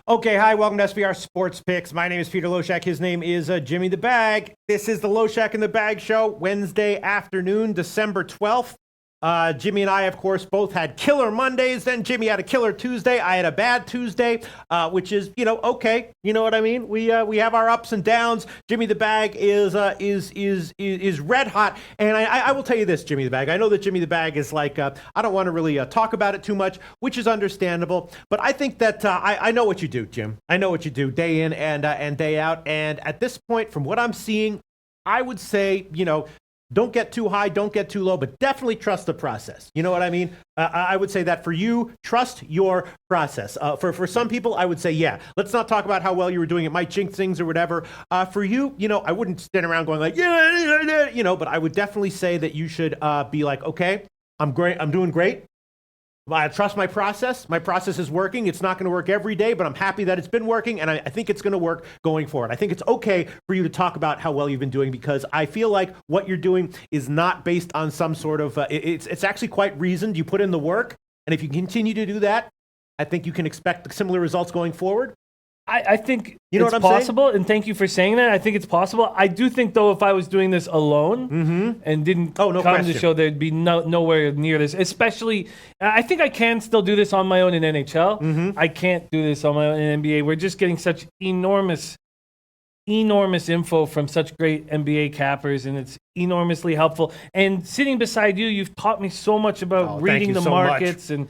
Okay, hi, welcome to SBR Sports Picks. My name is Peter Loshak. His name is Jimmy the Bag. This is the Loshak and the Bag Show, Wednesday afternoon, December 12th. Jimmy and I, of course, both had killer Mondays. Then Jimmy had a killer Tuesday. I had a bad Tuesday, which is, okay. You know what I mean? We have our ups and downs. Jimmy the Bag is red hot. And I will tell you this, Jimmy the Bag. I know that Jimmy the Bag is like, I don't want to really talk about it too much, which is understandable. But I think that I know what you do, Jim. I know what you do day in and day out. And at this point, from what I'm seeing, I would say, don't get too high, don't get too low, but definitely trust the process. You know what I mean? I would say that for you, trust your process. For some people, I would say, yeah, let's not talk about how well you were doing. It might jinx things or whatever. For you, I wouldn't stand around going like, but I would definitely say that you should be like, okay, I'm great. I'm doing great. I trust my process. My process is working. It's not going to work every day, but I'm happy that it's been working, and I think it's going to work going forward. I think it's okay for you to talk about how well you've been doing, because I feel like what you're doing is not based on some sort of, it's actually quite reasoned. You put in the work, and if you continue to do that, I think you can expect similar results going forward. I think it's possible, and thank you for saying that. I think it's possible. I do think, though, if I was doing this alone and didn't come to the show, there'd be nowhere near this. Especially, I think I can still do this on my own in NHL. I can't do this on my own in NBA. We're just getting such enormous info from such great NBA cappers, and it's enormously helpful. And sitting beside you, you've taught me so much about reading the markets, and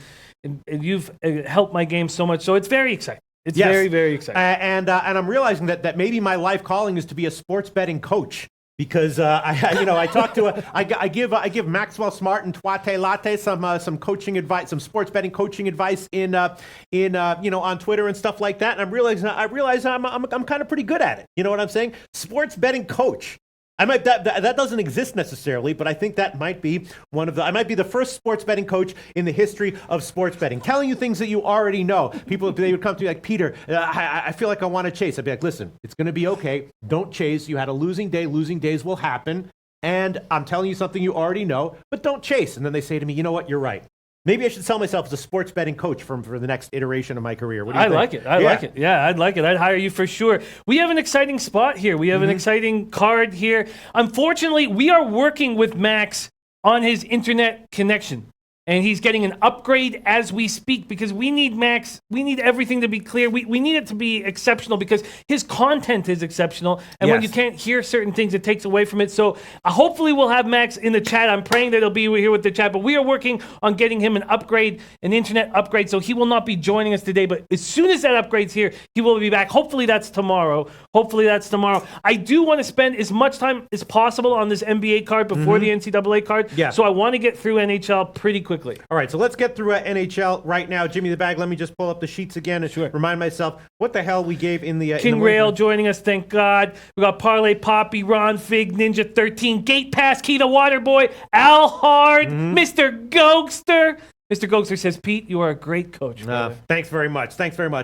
you've helped my game so much. So it's very exciting. It's very, very exciting. And I'm realizing that maybe my life calling is to be a sports betting coach, because I talk to I give Maxwell Smart and Tuate Latte some coaching advice, some sports betting coaching advice in on Twitter and stuff like that. And I realize I'm kind of pretty good at it. You know what I'm saying? Sports betting coach. That doesn't exist necessarily, but I think that might be I might be the first sports betting coach in the history of sports betting, telling you things that you already know. People, they would come to me like, Peter, I feel like I want to chase. I'd be like, listen, it's going to be okay. Don't chase. You had a losing day. Losing days will happen. And I'm telling you something you already know, but don't chase. And then they say to me, you know what? You're right. Maybe I should sell myself as a sports betting coach for the next iteration of my career. What do you think? Like it. I like it. Yeah, I'd like it. I'd hire you for sure. We have an exciting spot here. We have an exciting card here. Unfortunately, we are working with Max on his internet connection, and he's getting an upgrade as we speak, because we need Max. We need everything to be clear. We need it to be exceptional, because his content is exceptional. And when you can't hear certain things, it takes away from it. So hopefully we'll have Max in the chat. I'm praying that he'll be here with the chat. But we are working on getting him an upgrade, an internet upgrade. So he will not be joining us today. But as soon as that upgrade's here, he will be back. Hopefully that's tomorrow. I do want to spend as much time as possible on this NBA card before the NCAA card. Yeah. So I want to get through NHL pretty quickly. All right, so let's get through NHL right now. Jimmy the Bag, let me just pull up the sheets again and remind myself what the hell we gave in the... King Rail joining us, thank God. We got Parlay Poppy, Ron Fig, Ninja 13, Gate Pass, Keita Waterboy, Al Hard, Mr. Gokster. Mr. Gokster says, Pete, you are a great coach. Thanks very much.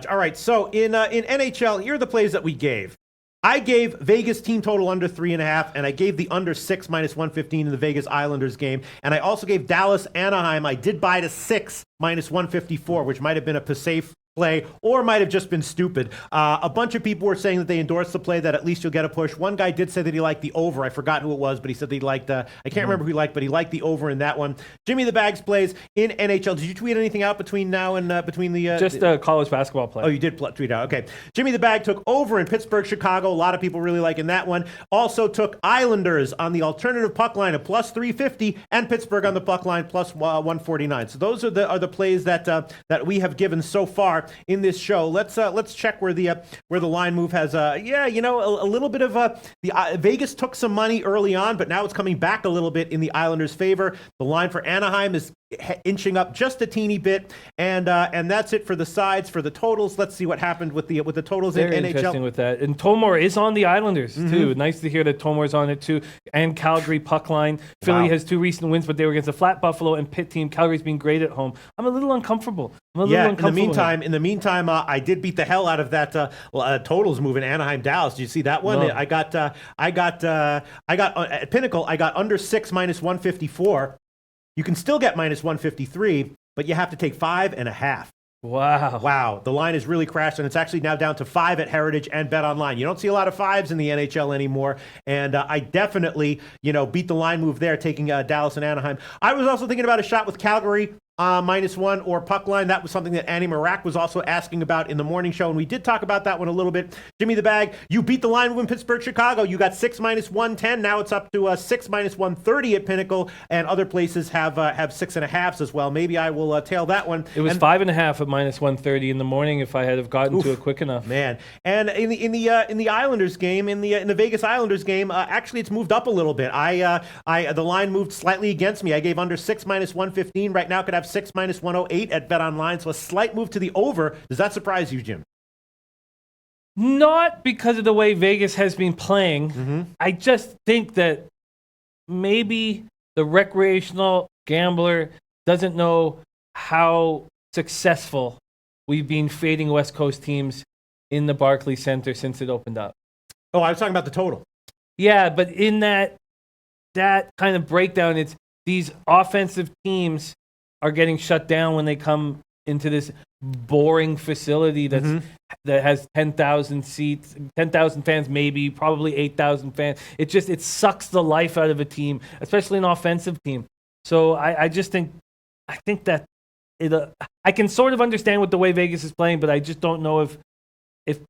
All right, so in NHL, here are the plays that we gave. I gave Vegas team total under 3.5, and I gave the under 6 minus 115 in the Vegas Islanders game. And I also gave Dallas Anaheim. I did buy to 6 minus 154, which might have been a safe play, or might have just been stupid. A bunch of people were saying that they endorsed the play, that at least you'll get a push. One guy did say that he liked the over. I forgot who it was, but he said that he liked, I can't remember who he liked, but he liked the over in that one. Jimmy the Bags plays in NHL. Did you tweet anything out between now and between the... Just a college basketball play. Oh, you did tweet out. Okay. Jimmy the Bag took over in Pittsburgh, Chicago. A lot of people really liking that one. Also took Islanders on the alternative puck line of plus 350, and Pittsburgh on the puck line plus 149. So those are the plays that we have given so far in this show. Let's check where the line move has a little bit of Vegas took some money early on, but now it's coming back a little bit in the Islanders' favor. The line for Anaheim is inching up just a teeny bit, and that's it for the sides. For the totals, let's see what happened with the totals. Very in NHL. Interesting with that. And Tomor is on the Islanders too. Nice to hear that Tomor's on it too. And Calgary puck line. Philly has 2 recent wins, but they were against the flat Buffalo and Pitt team. Calgary's been great at home. I'm a little uncomfortable. In the meantime, I did beat the hell out of that totals move in Anaheim Dallas. Did you see that one? No. I got at Pinnacle. I got under 6 minus 154. You can still get minus 153, but you have to take 5.5. Wow. Wow, the line has really crashed, and it's actually now down to 5 at Heritage and Bet Online. You don't see a lot of 5s in the NHL anymore, and I definitely, beat the line move there, taking Dallas and Anaheim. I was also thinking about a shot with Calgary. -1 or puck line. That was something that Annie Marak was also asking about in the morning show, and we did talk about that one a little bit. Jimmy the Bag, you beat the line in Pittsburgh, Chicago. You got 6 -110. Now it's up to 6 -130 at Pinnacle, and other places have 6.5s as well. Maybe I will tail that one. It was 5.5 at -130 in the morning if I had have gotten to it quick enough. Man, and in the Islanders game, in the Vegas Islanders game, actually it's moved up a little bit. The line moved slightly against me. I gave under 6 -115. Right now, could have 6 -108 at Bet Online, so a slight move to the over. Does that surprise you, Jim? Not because of the way Vegas has been playing. I just think that maybe the recreational gambler doesn't know how successful we've been fading West Coast teams in the Barclays Center since it opened up. Oh, I was talking about the total. Yeah, but in that kind of breakdown, it's these offensive teams are getting shut down when they come into this boring facility that has 10,000 seats, 10,000 fans, maybe, probably 8,000 fans. It sucks the life out of a team, especially an offensive team. So I think that I can sort of understand what the way Vegas is playing, but I just don't know if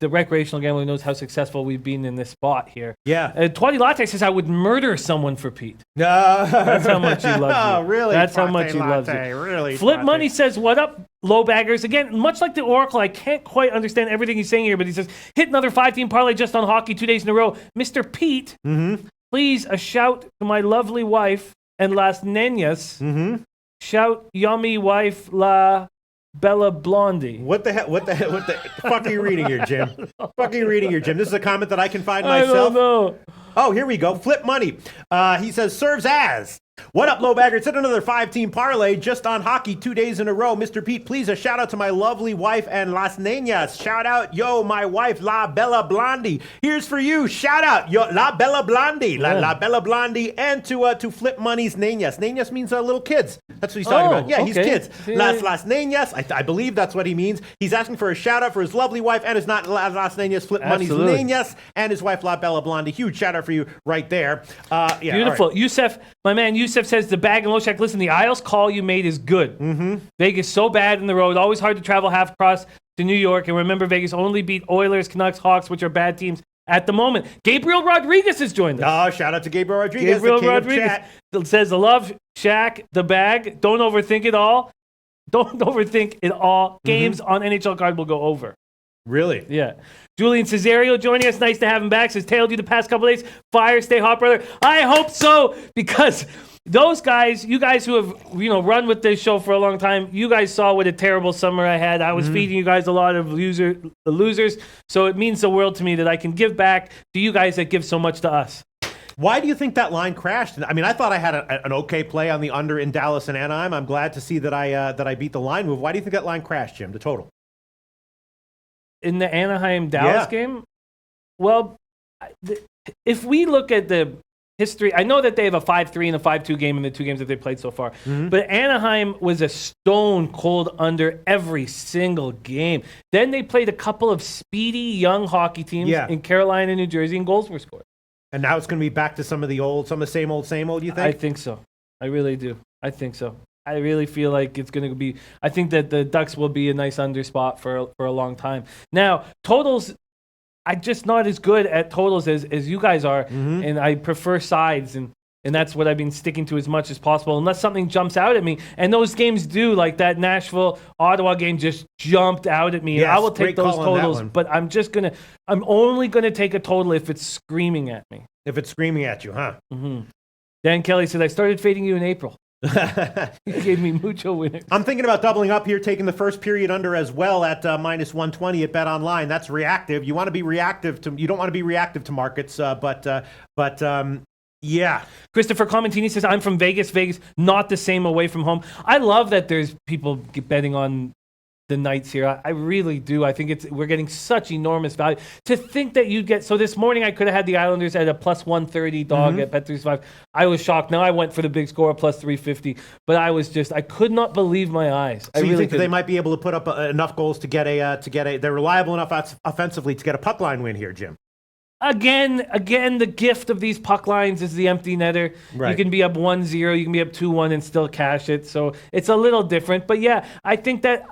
the recreational gambler knows how successful we've been in this spot here. Yeah. Twatty Latte says I would murder someone for Pete. No. That's how much he loves you. Oh, really? That's how much he loves you. Really? Flip Money says, what up, LoBaggers? Again, much like the Oracle, I can't quite understand everything he's saying here, but he says, hit another 5-team parlay just on hockey 2 days in a row. Mr. Pete, please, a shout to my lovely wife and Las Nenas. Shout yummy wife La Bella Blondie. What the fuck are you reading here, Jim? Fuck are you reading here, Jim? This is a comment that I can find myself. I don't know. Oh, here we go. Flip Money. He says, serves as. What up, LoBagger? It's another 5-team parlay just on hockey 2 days in a row. Mr. Pete, please, a shout out to my lovely wife and Las Nenas. Shout out, yo, my wife, La Bella Blondie. Here's for you. Shout out, yo, La Bella Blondie. La Bella Blondie. And to Flip Money's Nenas. Nenas means little kids. That's what he's talking about. Yeah, he's kids. Las Nenas. I believe that's what he means. He's asking for a shout out for his lovely wife and his not Las Nenas, Flip Money's Nenas, and his wife, La Bella Blondie. Huge shout out for you right there. Yeah, beautiful. Right. Yusef, my man, Yusef says the Bag and LoShack, listen, the Isles call you made is good. Vegas so bad in the road, always hard to travel half across to New York. And remember, Vegas only beat Oilers, Canucks, Hawks, which are bad teams at the moment. Gabriel Rodriguez has joined us. Oh, shout out to Gabriel Rodriguez. Gabriel Rodriguez says, I love Shaq, the Bag. Don't overthink it all. Don't overthink it all. Games on NHL card will go over. Really? Yeah. Julian Cesario joining us. Nice to have him back. Says, tailed you the past couple days. Fire, stay hot, brother. I hope so, because those guys, you guys who have run with this show for a long time, you guys saw what a terrible summer I had. I was feeding you guys a lot of losers. So it means the world to me that I can give back to you guys that give so much to us. Why do you think that line crashed? I mean, I thought I had an okay play on the under in Dallas and Anaheim. I'm glad to see that I beat the line move. Why do you think that line crashed, Jim, the total? In the Anaheim-Dallas game? Well, if we look at the history, I know that they have a 5-3 and a 5-2 game in the 2 games that they played so far. But Anaheim was a stone cold under every single game. Then they played a couple of speedy young hockey teams in Carolina and New Jersey, and goals were scored. And now it's going to be back to some of the same old, you think? I think so. I really do. I think so. I really feel like it's going to be. I think that the Ducks will be a nice under spot for a long time. Now, totals, I'm just not as good at totals as you guys are, and I prefer sides, and that's what I've been sticking to as much as possible, unless something jumps out at me. And those games do, like that Nashville-Ottawa game just jumped out at me. Yes, I will take those totals, but I'm only going to take a total if it's screaming at me. If it's screaming at you, huh? Dan Kelly said, I started fading you in April. You gave me mucho winners. I'm thinking about doubling up here, taking the first period under as well at -120 at Bet Online. That's reactive. You want to be reactive to. You don't want to be reactive to markets, but yeah. Christopher Clementini says, I'm from Vegas. Vegas, not the same away from home. I love that there's people betting on the Knights here. I really do. I think we're getting such enormous value. To think that you'd get, so this morning I could have had the Islanders at a plus 130 dog at Bet365. I was shocked. Now I went for the big score, plus 350. But I could not believe my eyes. So you think that they might be able to put up enough goals to get they're reliable enough offensively to get a puck line win here, Jim? Again, the gift of these puck lines is the empty netter. Right. You can be up 1-0, you can be up 2-1 and still cash it. So it's a little different. But yeah, I think that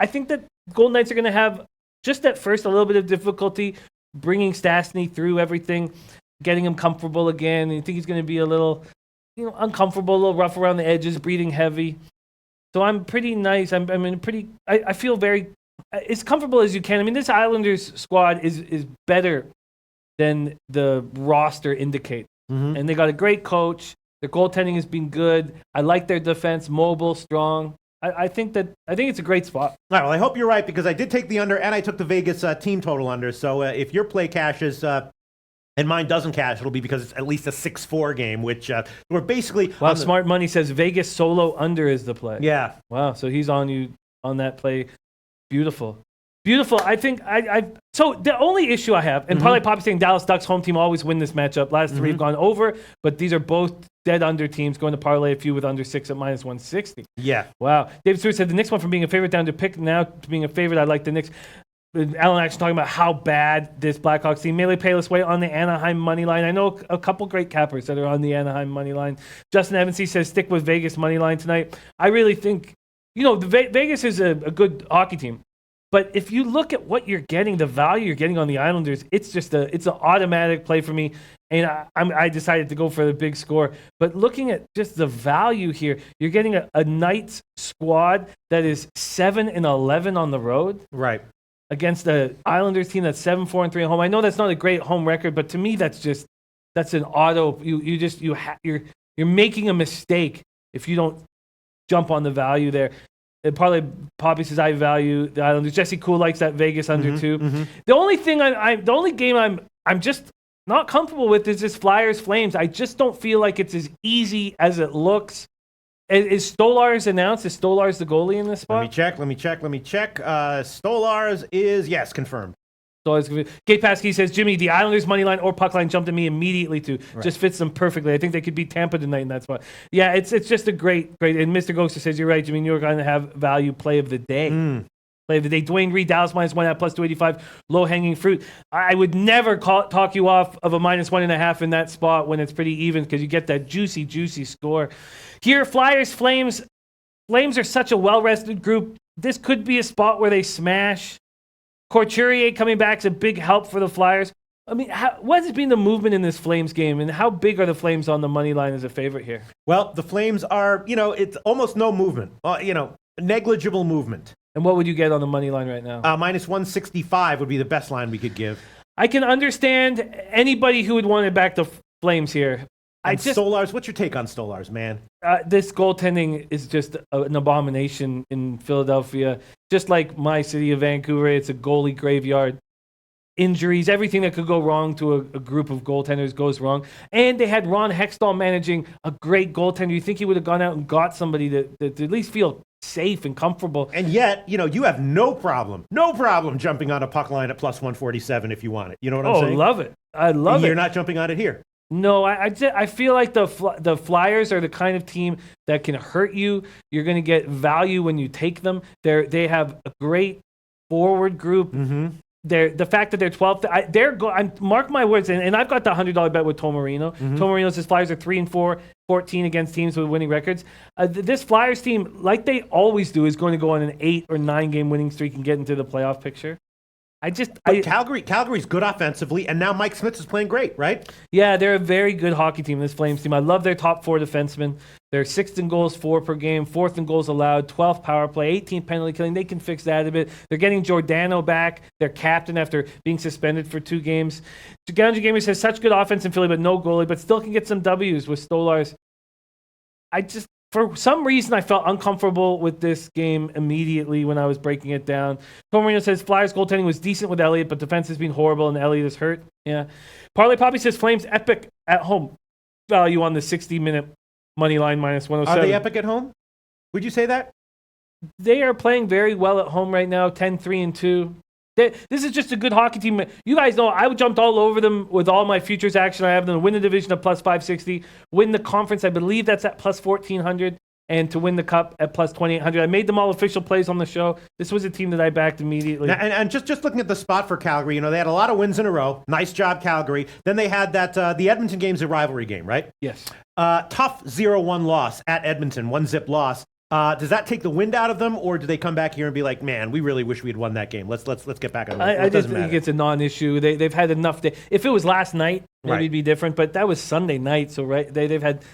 Golden Knights are going to have just at first a little bit of difficulty bringing Stastny through everything, getting him comfortable again. I think he's going to be a little, uncomfortable, a little rough around the edges, breathing heavy. So I'm pretty nice. I feel very as comfortable as you can. I mean, this Islanders squad is better than the roster indicates. And they got a great coach. Their goaltending has been good. I like their defense, mobile, strong. I think it's a great spot. All right, well, I hope you're right because I did take the under and I took the Vegas team total under. So if your play cashes and mine doesn't cash, it'll be because it's at least a 6-4 game, which we're basically... Wow, Smart Money says Vegas solo under is the play. Yeah. Wow, so he's on you on that play. Beautiful. I think so the only issue I have, and Parlay Pop saying Dallas Ducks home team always win this matchup. Last three have gone over, but these are both dead under teams going to parlay a few with under 6 at minus 160. Yeah. Wow. David Stewart said the Knicks went from being a favorite down to pick now to being a favorite. I like the Knicks. Alan Action talking about how bad this Blackhawks team. Melee Payless way on the Anaheim money line. I know a couple great cappers that are on the Anaheim money line. Justin Evansy says stick with Vegas money line tonight. I really think, Vegas is a good hockey team. But if you look at what you're getting, the value you're getting on the Islanders, it's an automatic play for me. And I decided to go for the big score. But looking at just the value here, you're getting a Knights squad that is 7-11 on the road. Right. Against the Islanders team that's 7-4-3 at home. I know that's not a great home record, but to me that's an auto. You're making a mistake if you don't jump on the value there. And Parlay Poppy says I value the Islanders. Jesse Cool likes that Vegas under 2. The only thing the only game I'm just not comfortable with is this Flyers Flames. I just don't feel like it's as easy as it looks. Is Stolarz announced? Is Stolarz the goalie in this spot? Let me check. Stolarz is, yes, confirmed. Kate Paskey says, Jimmy, the Islanders money line or puck line jumped at me immediately too. Right. Just fits them perfectly. I think they could beat Tampa tonight in that spot. Yeah, it's just a great. And Mr. Ghoster says, you're right, Jimmy. You're going to have value play of the day. Play of the day. Dwayne Reed, Dallas -1 at plus 285. Low hanging fruit. I would never talk you off of a -1.5 in that spot when it's pretty even because you get that juicy score. Here, Flyers, Flames. Flames are such a well-rested group. This could be a spot where they smash. Couturier coming back is a big help for the Flyers. I mean, what has been the movement in this Flames game, and how big are the Flames on the money line as a favorite here? Well, the Flames are, it's almost no movement. Negligible movement. And what would you get on the money line right now? Minus 165 would be the best line we could give. I can understand anybody who would want to back the Flames here. Stolarz, what's your take on Stolarz, man? This goaltending is just an abomination in Philadelphia. Just like my city of Vancouver, it's a goalie graveyard. Injuries, everything that could go wrong to a group of goaltenders goes wrong. And they had Ron Hextall managing a great goaltender. You think he would have gone out and got somebody to at least feel safe and comfortable. And yet, you have no problem jumping on a puck line at plus 147 if you want it. You know what I'm saying? Oh, love it. I love it. You're not jumping on it here. No, I feel like the Flyers are the kind of team that can hurt you. You're going to get value when you take them. They have a great forward group. The fact that they're 12th, mark my words, and I've got the $100 bet with Tom Marino. Tom Marino says Flyers are 3-4, 14 against teams with winning records. This Flyers team, like they always do, is going to go on an 8 or 9 game winning streak and get into the playoff picture. Calgary's good offensively, and now Mike Smith is playing great, right? Yeah, they're a very good hockey team, this Flames team. I love their top 4 defensemen. They're 6th in goals, 4 per game, 4th in goals allowed, 12th power play, 18th penalty killing. They can fix that a bit. They're getting Giordano back, their captain, after being suspended for 2 games. Gounger Gamer says such good offense in Philly, but no goalie, but still can get some W's with Stolarz. For some reason, I felt uncomfortable with this game immediately when I was breaking it down. Tom Marino says Flyers goaltending was decent with Elliott, but defense has been horrible and Elliott is hurt. Yeah. Parlay Poppy says Flames epic at home. Value on the 60-minute money line minus 107. Are they epic at home? Would you say that? they are playing very well at home right now, 10-3-2. This is just a good hockey team. You guys know I jumped all over them with all my futures action. I have them to win the division at plus 560, win the conference. I believe that's at plus 1400, and to win the cup at plus 2800. I made them all official plays on the show. This was a team that I backed immediately. Now, and just looking at the spot for Calgary, they had a lot of wins in a row. Nice job, Calgary. Then they had that the Edmonton game's a rivalry game, right? Yes. Tough 0-1 loss at Edmonton, 1-zip loss. Does that take the wind out of them, or do they come back here and be like, man, we really wish we had won that game? Let's get back on the road. I just think it's a non-issue. They've had enough. If it was last night, maybe it'd be different, but that was Sunday night, so they've had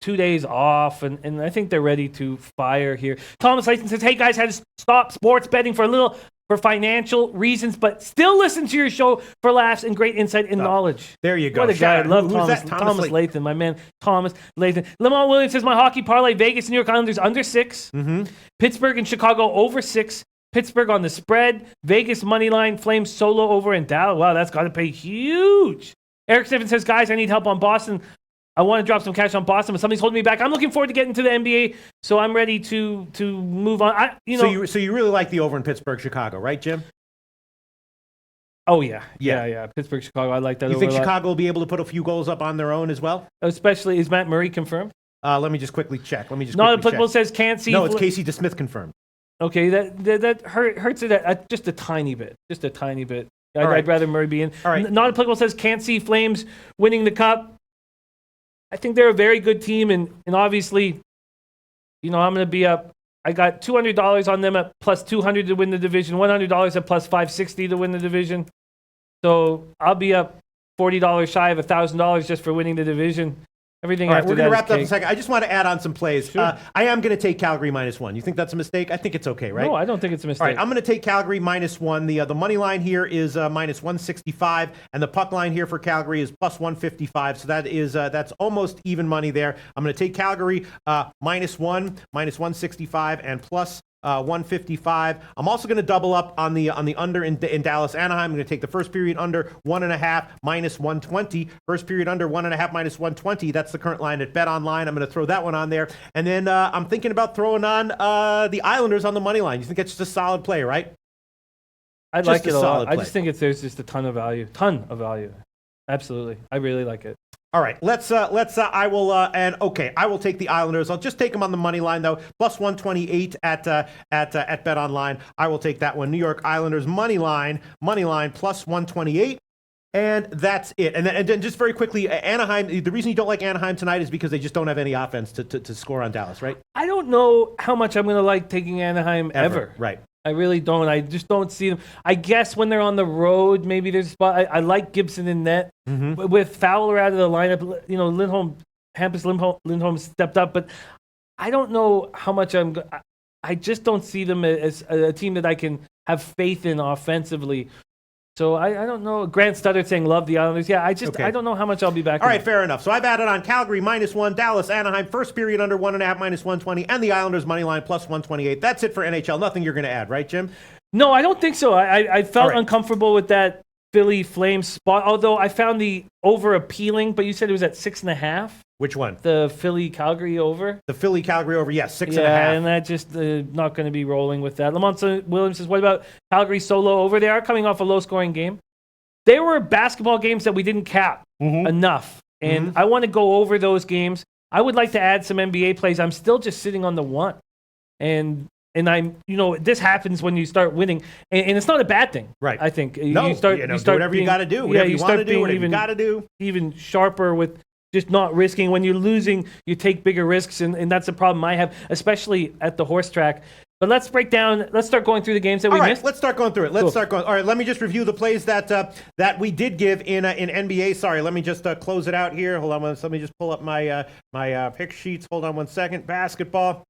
2 days off, and I think they're ready to fire here. Thomas Layton says, hey guys, had to stop sports betting for financial reasons, but still listen to your show for laughs and great insight and knowledge. There you go. What a guy. I love Thomas Layton, my man, Thomas Layton. Lamont Williams says, my hockey parlay, Vegas, New York Islanders under 6. Mm-hmm. Pittsburgh and Chicago over 6. Pittsburgh on the spread. Vegas money line. Flames solo over in Dallas. Wow, that's got to pay huge. Eric Sniffen says, guys, I need help on Boston. I want to drop some cash on Boston, but something's holding me back. I'm looking forward to getting to the NBA, so I'm ready to move on. So you really like the over in Pittsburgh, Chicago, right, Jim? Oh yeah. Pittsburgh, Chicago. I like that. You think Chicago will be able to put a few goals up on their own as well? Especially, is Matt Murray confirmed? Let me just quickly check. Not applicable says can't see. No, it's Casey DeSmith confirmed. Okay, that hurts it just a tiny bit. Just a tiny bit. I'd rather Murray be in. All right. Not applicable says can't see Flames winning the cup. I think they're a very good team, and obviously, I'm going to be up. I got $200 on them at plus 200 to win the division, $100 at plus 560 to win the division. So I'll be up $40 shy of $1,000 just for winning the division. Everything after that. We're going to wrap that up in a second. I just want to add on some plays. Sure. I am going to take Calgary -1. You think that's a mistake? I think it's okay, right? No, I don't think it's a mistake. All right, I'm going to take Calgary -1. The money line here is minus 165, and the puck line here for Calgary is plus 155. So that's almost even money there. I'm going to take Calgary -1, minus 165, and plus 155. I'm also going to double up on the under in Dallas Anaheim. I'm going to take the first period under 1.5 minus 120. First period under 1.5 minus 120. That's the current line at Bet Online. I'm going to throw that one on there. And then I'm thinking about throwing on the Islanders on the money line. You think it's just a solid play, right? I like it a lot. I just think there's just a ton of value. Absolutely. I really like it. All right, I will take the Islanders. I'll just take them on the money line though, plus 128 at Bet Online. I will take that one. New York Islanders money line plus 128. And that's it. And then just very quickly, Anaheim, the reason you don't like Anaheim tonight is because they just don't have any offense to score on Dallas, right? I don't know how much I'm going to like taking Anaheim ever. Right. I really don't. I just don't see them. I guess when they're on the road, maybe there's a spot. I like Gibson in net. Mm-hmm. With Fowler out of the lineup, Hampus Lindholm stepped up, but I don't know how much I just don't see them as a team that I can have faith in offensively. So I don't know. Grant Studdard saying love the Islanders. Yeah, I don't know how much I'll be back. All right, fair enough. So I've added on Calgary -1, Dallas, Anaheim, first period under 1.5 minus 120, and the Islanders money line plus 128. That's it for NHL. Nothing you're going to add, right, Jim? No, I don't think so. I felt uncomfortable with that Philly Flames spot, although I found the over appealing, but you said it was at 6.5. Which one? The Philly-Calgary over. The Philly-Calgary over, yes, 6.5. Yeah, and that just not going to be rolling with that. Lamont Williams says, what about Calgary solo over? They are coming off a low-scoring game. There were basketball games that we didn't cap enough, and I want to go over those games. I would like to add some NBA plays. I'm still just sitting on the one. And I'm, this happens when you start winning, and it's not a bad thing. Right. I think you start do whatever you got to do. Whatever you want to do, whatever you got to do. Even sharper with just not risking. When you're losing, you take bigger risks, and that's a problem I have, especially at the horse track. But let's start going through the games that we missed. Let's start going through it. All right, let me just review the plays that we did give in NBA. Sorry, let me just close it out here. Hold on, let me just pull up my pick sheets. Hold on one second. Basketball.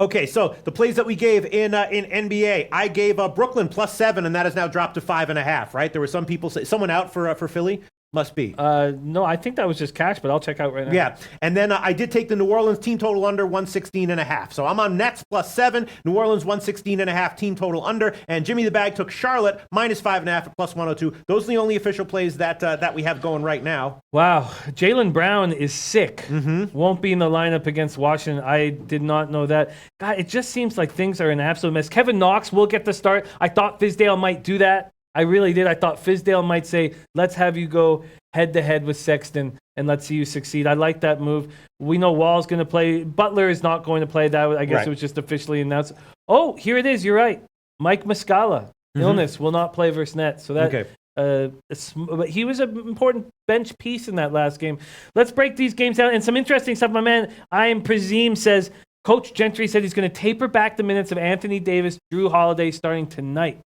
Okay, so the plays that we gave in NBA, I gave Brooklyn +7, and that has now dropped to 5.5. Right? There were some people someone out for Philly. Must be. No, I think that was just cash, but I'll check out right now. Yeah, and then I did take the New Orleans team total under 116.5. So I'm on Nets +7, New Orleans 116.5 team total under, and Jimmy the Bag took Charlotte -5.5 at +102. Those are the only official plays that we have going right now. Wow, Jaylen Brown is sick. Won't be in the lineup against Washington. I did not know that. God, it just seems like things are an absolute mess. Kevin Knox will get the start. I thought Fizdale might do that. I really did. I thought Fizdale might say, let's have you go head-to-head with Sexton, and let's see you succeed. I like that move. We know Wall's going to play. Butler is not going to play. That I guess It was just officially announced. Oh, here it is. You're right. Mike Muscala, illness, will not play versus Nets. So that, but he was an important bench piece in that last game. Let's break these games down. And some interesting stuff. My man, I am Presume, says, Coach Gentry said he's going to taper back the minutes of Anthony Davis, Drew Holiday starting tonight.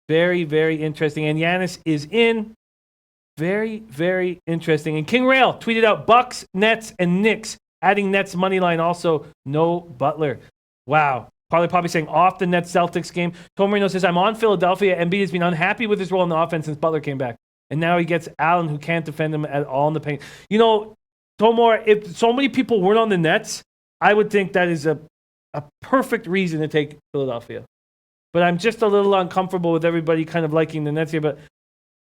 Very, very interesting. And Giannis is in. Very, very interesting. And King Rail tweeted out Bucks, Nets, and Knicks, adding Nets money line also. No Butler. Wow. Probably saying off the Nets Celtics game. Tom Marino says, I'm on Philadelphia. Embiid has been unhappy with his role in the offense since Butler came back. And now he gets Allen, who can't defend him at all in the paint. You know, Tomor, if so many people weren't on the Nets, I would think that is a perfect reason to take Philadelphia. But I'm just a little uncomfortable with everybody kind of liking the Nets here. But,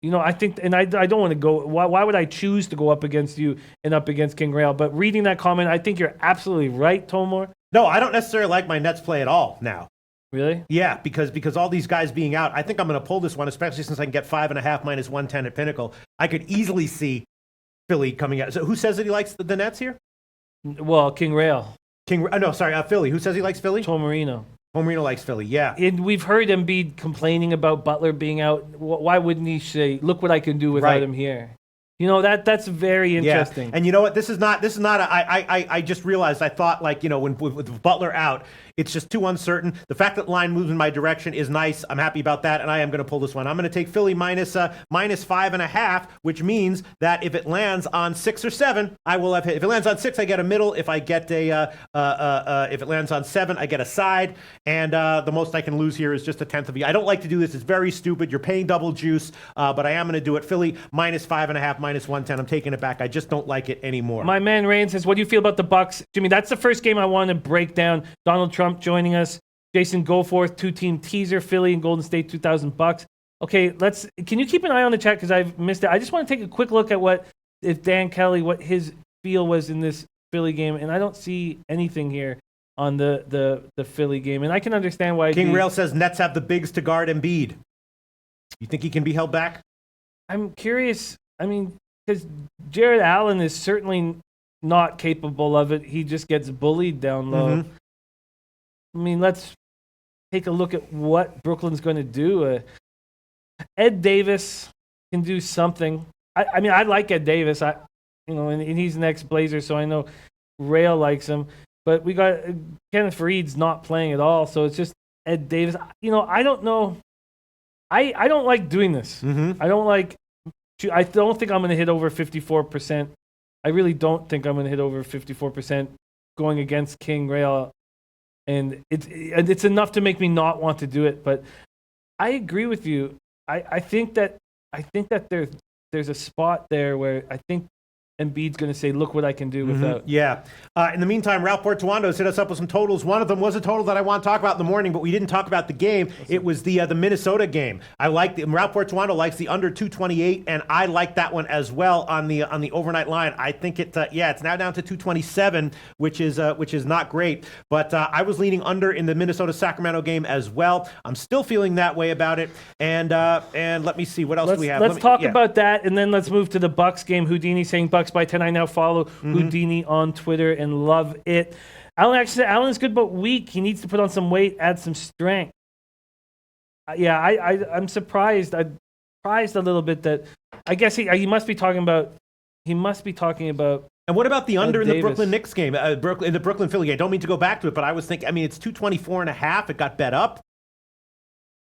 you know, I think, and I don't want to go, why would I choose to go up against you and up against King Rail? But reading that comment, I think you're absolutely right, Tomor. No, I don't necessarily like my Nets play at all now. Really? Yeah, because all these guys being out, I think I'm going to pull this one, especially since I can get 5.5 -110 at Pinnacle. I could easily see Philly coming out. So who says that he likes the Nets here? Well, King Rail. Philly. Who says he likes Philly? Tom Marino. Marino likes Philly, yeah. And we've heard Embiid complaining about Butler being out. Why wouldn't he say, look what I can do without him here? You know, that's very interesting. Yeah. And you know what? This is not I just realized, I thought, like, you know, when with Butler out, it's just too uncertain. The fact that line moves in my direction is nice. I'm happy about that, and I am going to pull this one. I'm going to take Philly -5.5, which means that if it lands on 6 or 7, I will have hit. If it lands on 6, I get a middle. If I get if it lands on 7, I get a side. And the most I can lose here is just a tenth of you. I don't like to do this. It's very stupid. You're paying double juice, but I am going to do it. Philly -5.5, -110. I'm taking it back. I just don't like it anymore. My man Rain says, what do you feel about the Bucks? Jimmy, that's the first game I want to break down. Donald Trump joining us. Jason Goforth, 2-team teaser, Philly and Golden State, $2,000. Okay, can you keep an eye on the chat because I've missed it. I just want to take a quick look at what Dan Kelly, what his feel was in this Philly game, and I don't see anything here on the Philly game, and I can understand why. King Rail says Nets have the bigs to guard Embiid. You think he can be held back? I'm curious. I mean, because Jared Allen is certainly not capable of it. He just gets bullied down low. I mean, let's take a look at what Brooklyn's going to do. Ed Davis can do something. I mean, I like Ed Davis. And he's an ex-Blazer, so I know Rail likes him. But we got Kenneth Faried's not playing at all, so it's just Ed Davis. You know, I don't know. I don't like doing this. I don't think I'm going to hit over 54%. I really don't think I'm going to hit over 54% going against King Rail. And it's enough to make me not want to do it. But I agree with you. I think that there's a spot there where I think Embiid's going to say, look what I can do without. Yeah. In the meantime, Ralph Portuando's hit us up with some totals. One of them was a total that I want to talk about in the morning, but we didn't talk about the game. It was the Minnesota game. Ralph Portuando likes the under 228, and I like that one as well on the overnight line. I think it's now down to 227, which is not great. But I was leaning under in the Minnesota-Sacramento game as well. I'm still feeling that way about it. And let me see, what else do we have? Let's talk about that, and then let's move to the Bucks game. Houdini saying Bucks by 10. I now follow Houdini on Twitter and love it. Alan actually said Allen is good but weak. He needs to put on some weight, add some strength. I'm surprised. I'm surprised a little bit that I guess he must be talking about. And what about the under in Davis. the Brooklyn Knicks game? In the Brooklyn Philly game. I don't mean to go back to it, but I was thinking. I mean, it's 224.5. It got bet up.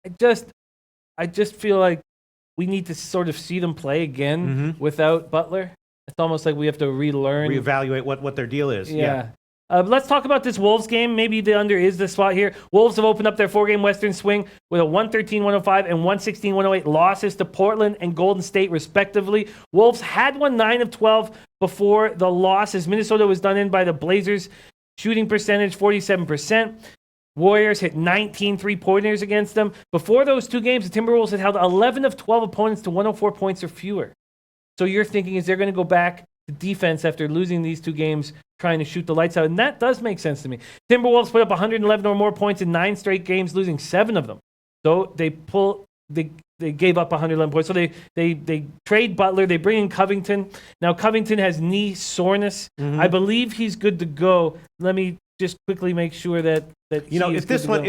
I just feel like we need to sort of see them play again without Butler. It's almost like we have to reevaluate what their deal is. Yeah. Let's talk about this Wolves game. Maybe the under is the spot here. Wolves have opened up their 4-game Western swing with a 113-105 and 116-108 losses to Portland and Golden State, respectively. Wolves had won 9 of 12 before the losses. Minnesota was done in by the Blazers. Shooting percentage, 47%. Warriors hit 19 3-pointers against them. Before those two games, the Timberwolves had held 11 of 12 opponents to 104 points or fewer. So you're thinking, is they're going to go back to defense after losing these two games, trying to shoot the lights out? And that does make sense to me. Timberwolves put up 111 or more points in 9 straight games, losing 7 of them. So they gave up 111 points. So they trade Butler. They bring in Covington. Now Covington has knee soreness. I believe he's good to go. Let me just quickly make sure that if this one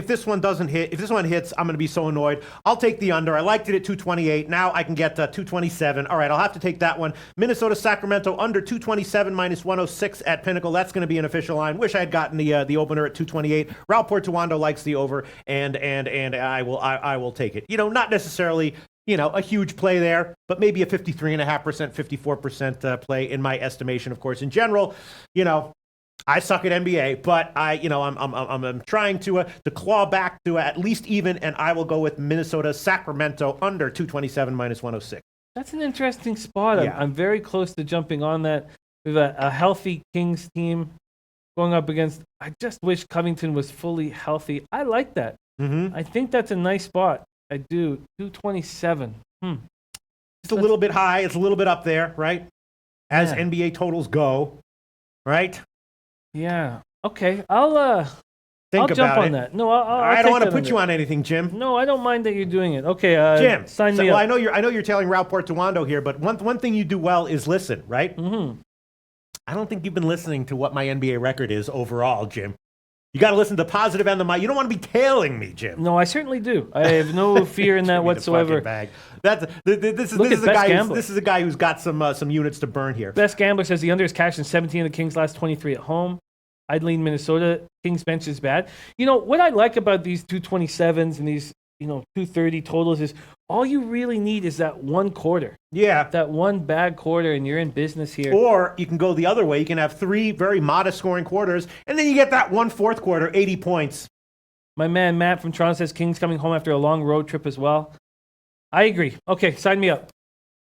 hits, I'm going to be so annoyed. I'll take the under. I liked it at 228. Now I can get 227. All right, I'll have to take that one. Minnesota Sacramento under 227 minus 106 at Pinnacle. That's going to be an official line. Wish I had gotten the opener at 228. Raul Portuondo likes the over, and I will take it. Not necessarily a huge play there, but maybe a 53.5%, 54% play in my estimation. Of course, in general, I suck at NBA, but I'm trying to claw back to at least even, and I will go with Minnesota Sacramento under 227 minus 106. That's an interesting spot. Yeah. I'm very close to jumping on that. We have a healthy Kings team going up against. I just wish Covington was fully healthy. I like that. I think that's a nice spot. I do. 227. It's a little bit high. It's a little bit up there, right? As NBA totals go, right? Yeah. Okay. I'll jump on that. No, I don't want to put you on anything, Jim. No, I don't mind that you're doing it. Okay, Jim. Sign me up. I know you're telling Raul Portuondo here, but one thing you do well is listen, right? I don't think you've been listening to what my NBA record is overall, Jim. You got to listen to the positive and the. You don't want to be tailing me, Jim. No, I certainly do. I have no fear in that whatsoever. This is a guy who's got some units to burn here. Best Gambler says the under is cashed in 17 of the Kings' last 23 at home. I'd lean Minnesota. Kings bench is bad. What I like about these 227s and these 230 totals is all you really need is that one quarter. Yeah. That one bad quarter, and you're in business here. Or you can go the other way. You can have 3 very modest scoring quarters, and then you get that 1/4 quarter, 80 points. My man Matt from Toronto says Kings coming home after a long road trip as well. I agree. Okay, sign me up.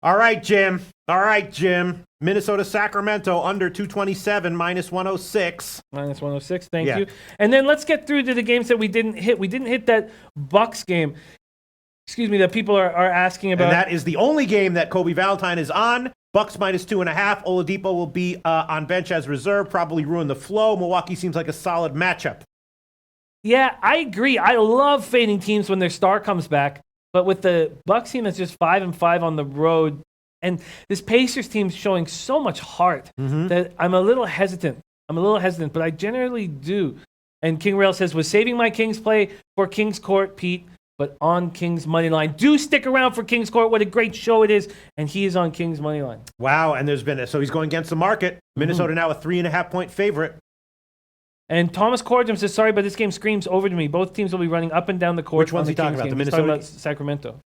All right, Jim. Minnesota Sacramento under 227 minus 106. Minus 106. Thank you. And then let's get through to the games that we didn't hit. We didn't hit that Bucks game. Excuse me, that people are asking about. And that is the only game that Kobe Valentine is on. Bucks minus 2.5. Oladipo will be on bench as reserve. Probably ruin the flow. Milwaukee seems like a solid matchup. Yeah, I agree. I love fading teams when their star comes back. But with the Bucks team that's just 5-5 on the road, and this Pacers team showing so much heart that I'm a little hesitant. But I generally do. And King Rail says, was saving my Kings play for Kings Court, Pete, but on Kings money line. Do stick around for Kings Court. What a great show it is. And he is on Kings money line. Wow. And so he's going against the market. Minnesota now a 3.5-point favorite. And Thomas Cordrum says, sorry, but this game screams over to me. Both teams will be running up and down the court. Which one's he talking about? The Minnesota? He's talking about Sacramento.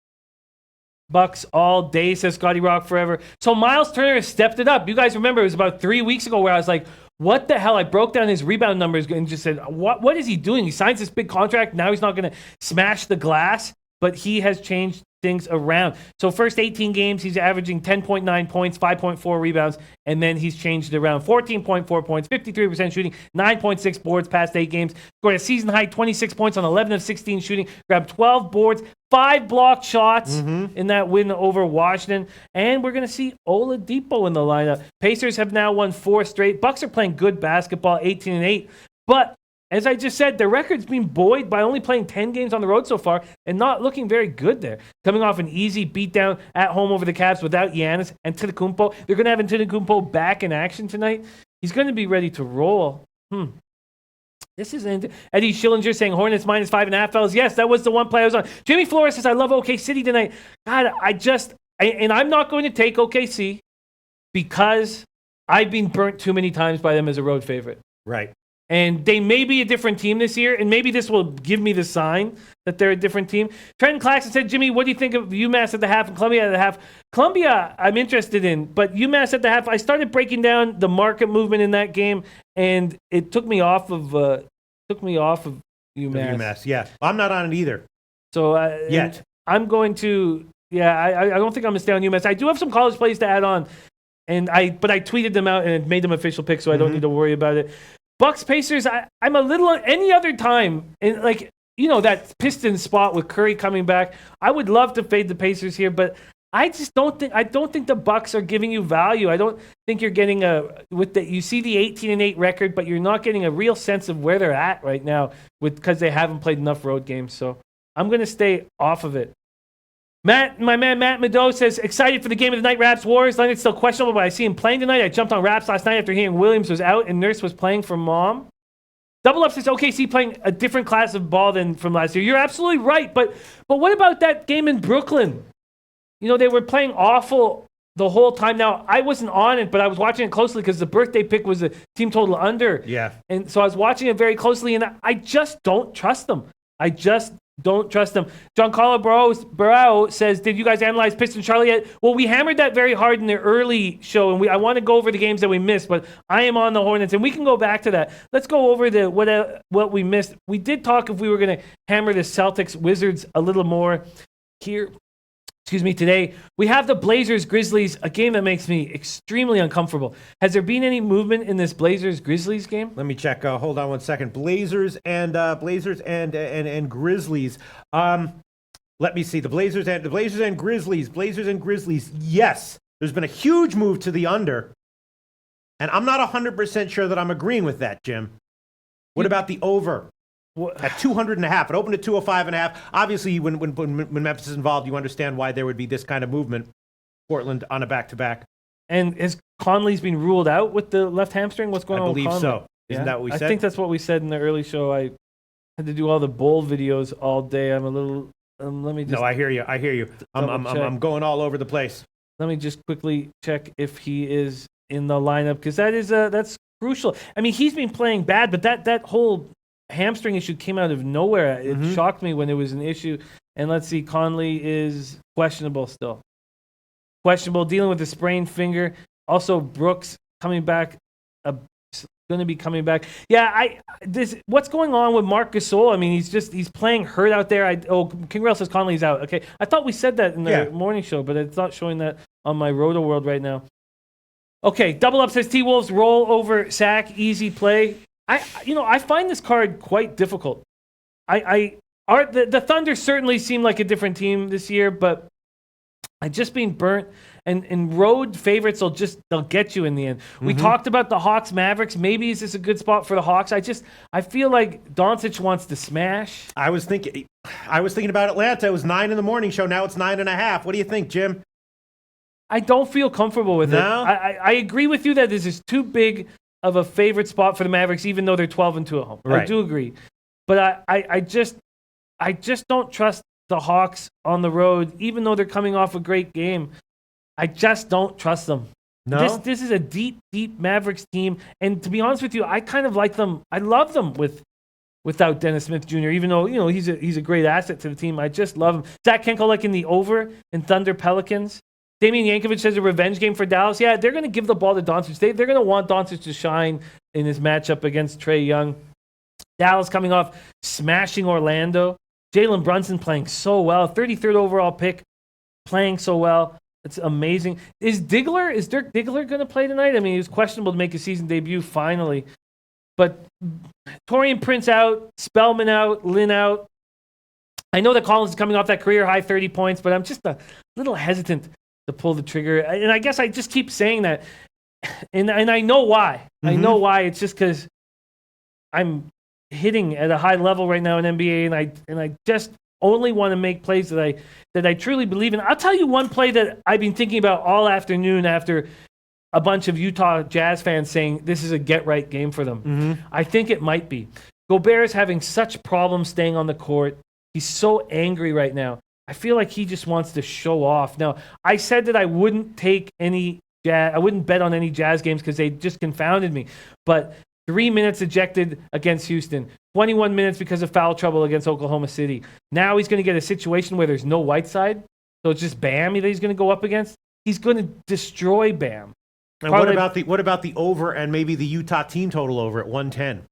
Bucks all day, says Scotty Rock forever. So Miles Turner has stepped it up. You guys remember it was about 3 weeks ago where I was like, what the hell? I broke down his rebound numbers and just said, what is he doing? He signs this big contract. Now he's not going to smash the glass, but he has changed things around. So first 18 games, he's averaging 10.9 points, 5.4 rebounds, and then he's changed it around. 14.4 points, 53% shooting, 9.6 boards past 8 games. Scored a season high 26 points on 11 of 16 shooting. Grabbed 12 boards, 5 blocked shots in that win over Washington. And we're going to see Oladipo in the lineup. Pacers have now won 4 straight. Bucks are playing good basketball, 18-8. But as I just said, their record's been buoyed by only playing 10 games on the road so far and not looking very good there. Coming off an easy beatdown at home over the Cavs without Giannis and Antetokounmpo. They're going to have Antetokounmpo back in action tonight. He's going to be ready to roll. This is Eddie Schillinger saying Hornets minus 5.5, fellas. Yes, that was the one play I was on. Jimmy Flores says, I love OK City tonight. God, and I'm not going to take OKC because I've been burnt too many times by them as a road favorite. Right. And they may be a different team this year, and maybe this will give me the sign that they're a different team. Trenton Claxton said, Jimmy, what do you think of UMass at the half and Columbia at the half? Columbia, I'm interested in, but UMass at the half, I started breaking down the market movement in that game, and it took me off of UMass. UMass, yeah. I'm not on it either. So yet. I'm going to, I don't think I'm going to stay on UMass. I do have some college plays to add on, but I tweeted them out and made them official picks, so I don't need to worry about it. Bucks Pacers, I'm a little any other time, and that Pistons spot with Curry coming back. I would love to fade the Pacers here, but I just don't think the Bucks are giving you value. I don't think you're getting you see the 18-8 record, but you're not getting a real sense of where they're at right now because they haven't played enough road games. So I'm going to stay off of it. My man Matt Mado says, excited for the game of the night, Raps Warriors. Leonard's still questionable, but I see him playing tonight. I jumped on Raps last night after hearing Williams was out and Nurse was playing for Mom. Double Up says OKC playing a different class of ball than from last year. You're absolutely right, but what about that game in Brooklyn? They were playing awful the whole time. Now, I wasn't on it, but I was watching it closely because the birthday pick was a team total under. Yeah. And so I was watching it very closely, and I just don't trust them. Don't trust them. John Barao says, did you guys analyze Piston Charlie yet? Well, we hammered that very hard in the early show, and I want to go over the games that we missed, but I am on the Hornets, and we can go back to that. Let's go over what we missed. We did talk if we were going to hammer the Celtics Wizards a little more here. Today. We have the Blazers Grizzlies, a game that makes me extremely uncomfortable. Has there been any movement in this Blazers Grizzlies game? Let me check. Hold on one second. Blazers and Grizzlies. Let me see. The Blazers and Grizzlies. Yes, there's been a huge move to the under, and I'm not 100% sure that I'm agreeing with that, Jim. What about the over? At 200.5, it opened at 205.5. Obviously, when Memphis is involved, you understand why there would be this kind of movement. Portland on a back-to-back. And has Conley's been ruled out with the left hamstring? What's going on with Conley? I believe so. Isn't that what we said? I think that's what we said in the early show. I had to do all the bowl videos all day. I'm a little. Let me just. No, I hear you. I'm going all over the place. Let me just quickly check if he is in the lineup because that's crucial. I mean, he's been playing bad, but that whole hamstring issue came out of nowhere. It shocked me when it was an issue. And let's see, Conley is questionable still. Questionable, dealing with a sprained finger. Also, Brooks coming back, going to be coming back. Yeah, what's going on with Marc Gasol? I mean, he's playing hurt out there. King Rail says Conley's out. Okay, I thought we said that in the morning show, but it's not showing that on my Roto World right now. Okay, Double Up says T-Wolves roll over sack, easy play. I find this card quite difficult. The Thunder certainly seem like a different team this year, but I just being burnt, and road favorites they'll get you in the end. We talked about the Hawks Mavericks. Maybe is this a good spot for the Hawks? I feel like Doncic wants to smash. I was thinking about Atlanta. It was 9 in the morning show. Now it's 9.5. What do you think, Jim? I don't feel comfortable with it. I agree with you that this is too big of a favorite spot for the Mavericks, even though they're 12-2 at home. Right. I do agree. But I just don't trust the Hawks on the road, even though they're coming off a great game. I just don't trust them. No? This is a deep, deep Mavericks team. And to be honest with you, I kind of like them. I love them without Dennis Smith Jr., even though he's a great asset to the team. I just love him. Zach Kenkel like in the over in Thunder Pelicans. Damian Yankovic says a revenge game for Dallas. Yeah, they're going to give the ball to Doncic. They're going to want Doncic to shine in his matchup against Trae Young. Dallas coming off smashing Orlando. Jalen Brunson playing so well. 33rd overall pick, playing so well. It's amazing. Is Dirk Diggler going to play tonight? I mean, he was questionable to make his season debut finally. But Taurean Prince out, Spellman out, Lynn out. I know that Collins is coming off that career-high 30 points, but I'm just a little hesitant to pull the trigger. And I guess I just keep saying that. And I know why. I know why. It's just because I'm hitting at a high level right now in NBA, and I just only want to make plays that I truly believe in. I'll tell you one play that I've been thinking about all afternoon after a bunch of Utah Jazz fans saying this is a get-right game for them. I think it might be. Gobert is having such problems staying on the court. He's so angry right now. I feel like he just wants to show off. Now, I said that I wouldn't bet on any Jazz games because they just confounded me. But 3 minutes ejected against Houston. 21 minutes because of foul trouble against Oklahoma City. Now he's going to get a situation where there's no Whiteside. So it's just Bam that he's going to go up against. He's going to destroy Bam. And what about the over and maybe the Utah team total over at 110?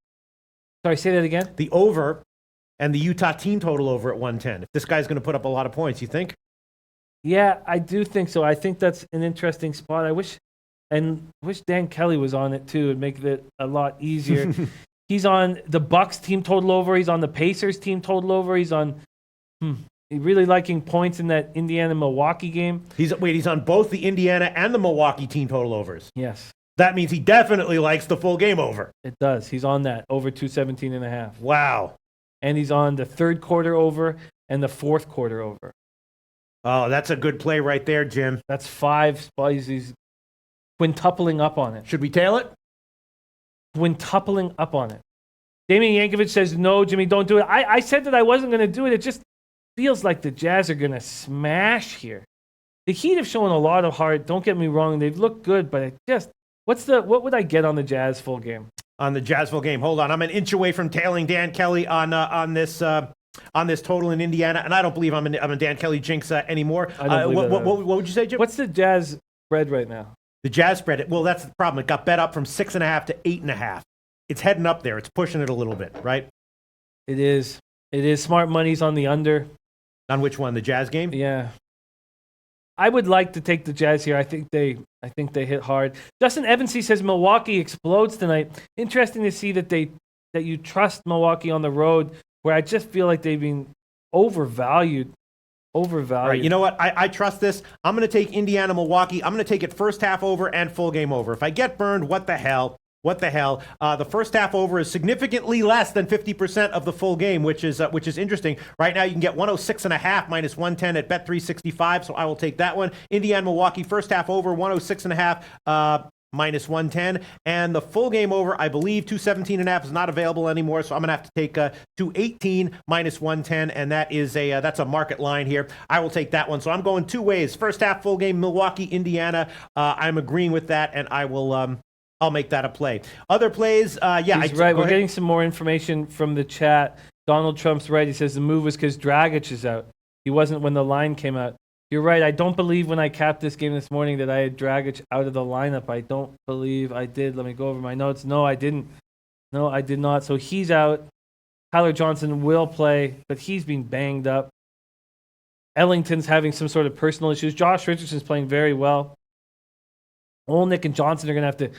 Sorry, say that again? The over and the Utah team total over at 110. If this guy's going to put up a lot of points, you think? Yeah, I do think so. I think that's an interesting spot. I wish Dan Kelly was on it too. It'd make it a lot easier. He's on the Bucks team total over. He's on the Pacers team total over. He's on really liking points in that Indiana-Milwaukee game. He's on both the Indiana and the Milwaukee team total overs. Yes. That means he definitely likes the full game over. It does. He's on that over 217.5. Wow. And he's on the third quarter over and the fourth quarter over. Oh, that's a good play right there, Jim. That's 5 spots. He's quintupling up on it. Should we tail it? Quintupling up on it. Damian Yankovic says, no, Jimmy, don't do it. I said that I wasn't going to do it. It just feels like the Jazz are going to smash here. The Heat have shown a lot of heart. Don't get me wrong. They've looked good, but it just, what would I get on the Jazz full game? On the Jazz full game. Hold on. I'm an inch away from tailing Dan Kelly on this total in Indiana, and I don't believe I'm a Dan Kelly jinx anymore. What would you say, Jim? What's the Jazz spread right now? The Jazz spread, well, that's the problem. It got bet up from 6.5 to 8.5. It's heading up there. It's pushing it a little bit, right? It is. Smart money's on the under. On which one? The Jazz game? Yeah. I would like to take the Jazz here. I think they hit hard. Justin Evansy says Milwaukee explodes tonight. Interesting to see that you trust Milwaukee on the road, where I just feel like they've been overvalued. Right, you know what? I trust this. I'm going to take Indiana, Milwaukee. I'm going to take it first half over and full game over. If I get burned, what the hell? The first half over is significantly less than 50% of the full game, which is interesting. Right now, you can get 106.5 minus 110 at Bet365, so I will take that one. Indiana, Milwaukee, first half over, 106.5 minus 110, and the full game over, I believe 217.5 is not available anymore, so I'm gonna have to take 218 minus 110, and that's a market line here. I will take that one, so I'm going two ways. First half full game, Milwaukee, Indiana. I'm agreeing with that, and I will. I'll make that a play. Other plays, yeah. He's right. We're getting some more information from the chat. Donald Trump's right. He says the move was because Dragic is out. He wasn't when the line came out. You're right. I don't believe when I capped this game this morning that I had Dragic out of the lineup. I don't believe I did. Let me go over my notes. No, I didn't. No, I did not. So he's out. Tyler Johnson will play, but he's been banged up. Ellington's having some sort of personal issues. Josh Richardson's playing very well. Olnick and Johnson are going to have to...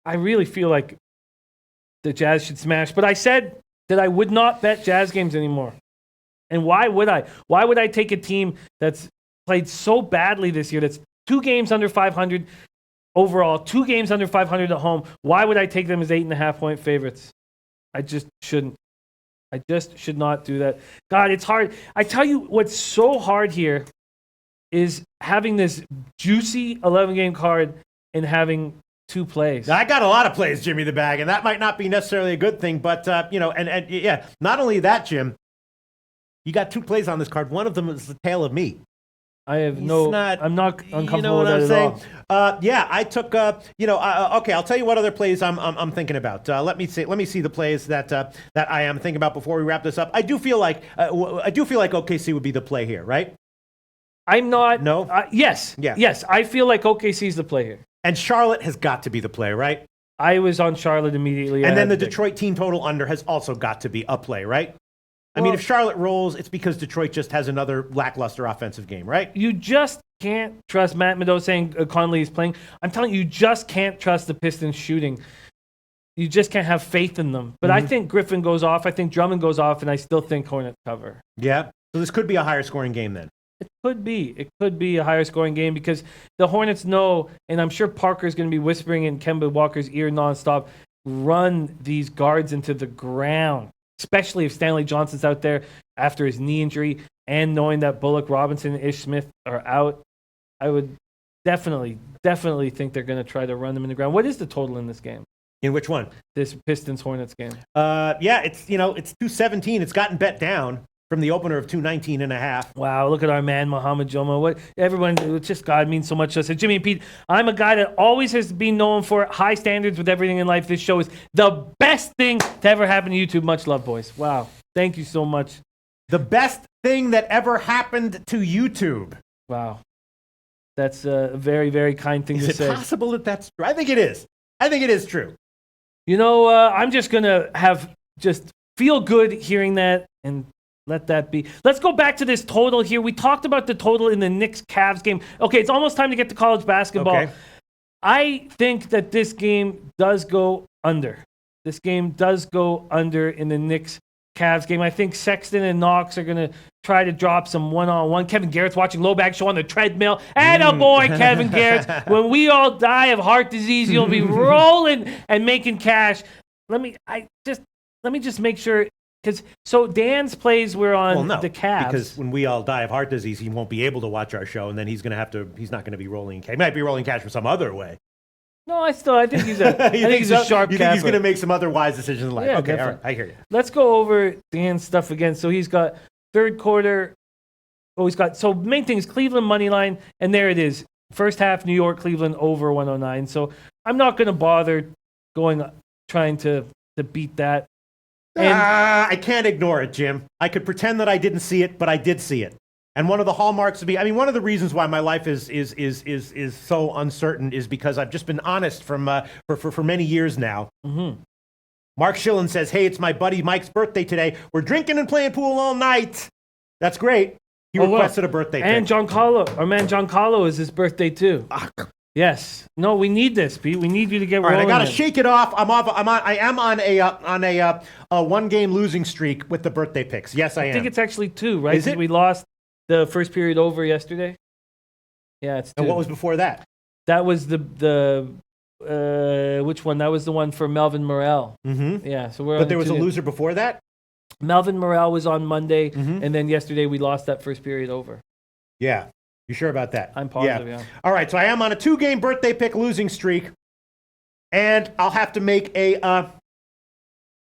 I really feel like the Jazz should smash. But I said that I would not bet Jazz games anymore. And why would I? Why would I take a team that's played so badly this year, that's 2 games under 500 overall, 2 games under 500 at home? Why would I take them as 8.5-point favorites? I just shouldn't. I just should not do that. God, it's hard. I tell you what's so hard here is having this juicy 11-game card and having 2 plays. Now, I got a lot of plays, Jimmy the Bag, and that might not be necessarily a good thing, but, and yeah, not only that, Jim, you got 2 plays on this card. One of them is the tale of me. I'm not uncomfortable with that at all. Yeah, I took, okay, I'll tell you what other plays I'm thinking about. Let me see the plays that I am thinking about before we wrap this up. I do feel like OKC would be the play here, right? I'm not. No? Yes. Yeah. Yes, I feel like OKC is the play here. And Charlotte has got to be the play, right? I was on Charlotte immediately. And then the Detroit team total under has also got to be a play, right? I mean, if Charlotte rolls, it's because Detroit just has another lackluster offensive game, right? You just can't trust Matt Meadow saying Conley is playing. I'm telling you, you just can't trust the Pistons shooting. You just can't have faith in them. But I think Griffin goes off. I think Drummond goes off, and I still think Hornets cover. Yeah. So this could be a higher scoring game then. It could be. It could be a higher scoring game because the Hornets know, and I'm sure Parker's going to be whispering in Kemba Walker's ear nonstop, run these guards into the ground. Especially if Stanley Johnson's out there after his knee injury and knowing that Bullock, Robinson, and Ish Smith are out, I would definitely think they're going to try to run them in the ground. What is the total in this game? In which one? This Pistons-Hornets game. Yeah, it's 217. It's gotten bet down from the opener of 219.5. Wow, look at our man, Muhammad Joma. What everyone, it's just God means so much to us. And Jimmy and Pete, I'm a guy that always has been known for high standards with everything in life. This show is the best thing to ever happen to YouTube. Much love, boys. Wow. Thank you so much. The best thing that ever happened to YouTube. Wow. That's a very, very kind thing to say. Is it possible that that's true? I think it is. I think it is true. You know, I'm just going to just feel good hearing that and let that be. Let's go back to this total here. We talked about the total in the Knicks-Cavs game. Okay, it's almost time to get to college basketball. Okay. I think that this game does go under. This game does go under in the Knicks-Cavs game. I think Sexton and Knox are going to try to drop some one-on-one. Kevin Garrett's watching LoBag show on the treadmill. And a boy, Kevin Garrett. When we all die of heart disease, you'll be rolling and making cash. Let me just make sure. So Dan's plays were on the Cavs. Because when we all die of heart disease, he won't be able to watch our show, and then he's not going to be rolling cash. He might be rolling cash for some other way. No, I think he's a sharp You think he's going to make some other wise decisions in life? Yeah, okay, definitely. all right, I hear you. Let's go over Dan's stuff again. So he's got third quarter. So main thing is Cleveland money line, and there it is. First half, New York, Cleveland over 109. So I'm not going to bother trying to beat that. And I can't ignore it, Jim. I could pretend that I didn't see it, but I did see it. And one of the hallmarks of one of the reasons why my life is so uncertain is because I've just been honest for many years now. Mm-hmm. Mark Schillen says, "Hey, it's my buddy Mike's birthday today. We're drinking and playing pool all night." That's great. He requested a birthday and pick. our man John Carlo is his birthday too. Yes. No, we need this, Pete. We need you to get rolling. All right, I got to shake it off. I am on a one-game losing streak with the birthday picks. Yes, I am. I think it's actually 2, right? Is it? We lost the first period over yesterday. Yeah, it's 2. And what was before that? That was the which one? That was the one for Melvin Morrell. Mm-hmm. Yeah, so But there was a loser before that? Melvin Morrell was on Monday, and then yesterday we lost that first period over. Yeah. You sure about that? I'm positive, yeah. All right, so I am on a 2-game birthday pick losing streak, and I'll have to make a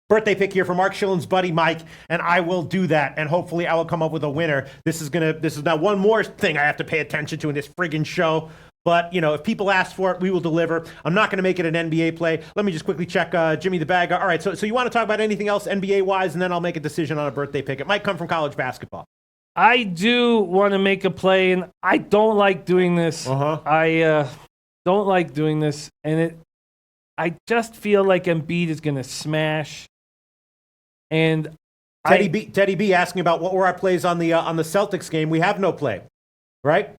birthday pick here for Mark Schillen's buddy Mike, and I will do that, and hopefully I will come up with a winner. This is now one more thing I have to pay attention to in this friggin' show. But, if people ask for it, we will deliver. I'm not going to make it an NBA play. Let me just quickly check Jimmy the Bag. All right, so you want to talk about anything else NBA-wise, and then I'll make a decision on a birthday pick. It might come from college basketball. I do want to make a play, and I don't like doing this. I don't like doing this, and I just feel like Embiid is going to smash. And Teddy B asking about what were our plays on the Celtics game. We have no play, right?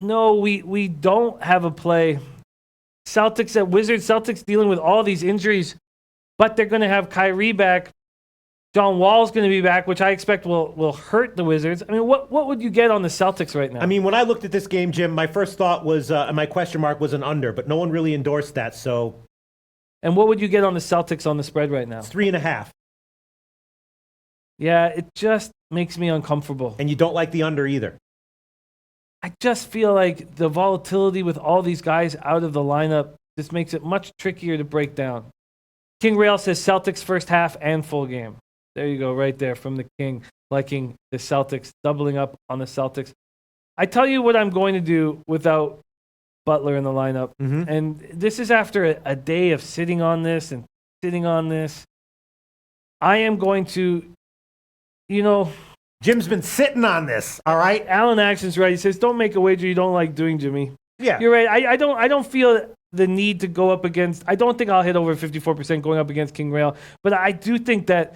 No, we don't have a play. Celtics dealing with all these injuries, but they're going to have Kyrie back. John Wall's going to be back, which I expect will hurt the Wizards. What would you get on the Celtics right now? When I looked at this game, Jim, my first thought was, my question mark was an under, but no one really endorsed that, so. And what would you get on the Celtics on the spread right now? It's 3.5. Yeah, it just makes me uncomfortable. And you don't like the under either. I just feel like the volatility with all these guys out of the lineup just makes it much trickier to break down. King Rail says Celtics first half and full game. There you go, right there from the King, liking the Celtics, doubling up on the Celtics. I tell you what I'm going to do without Butler in the lineup. Mm-hmm. And this is after a day of sitting on this and sitting on this. I am going to, Jim's been sitting on this, all right? Alan Action's right. He says, don't make a wager you don't like doing, Jimmy. Yeah. You're right. I don't feel the need to go up against, I don't think I'll hit over 54% going up against King Rail, but I do think that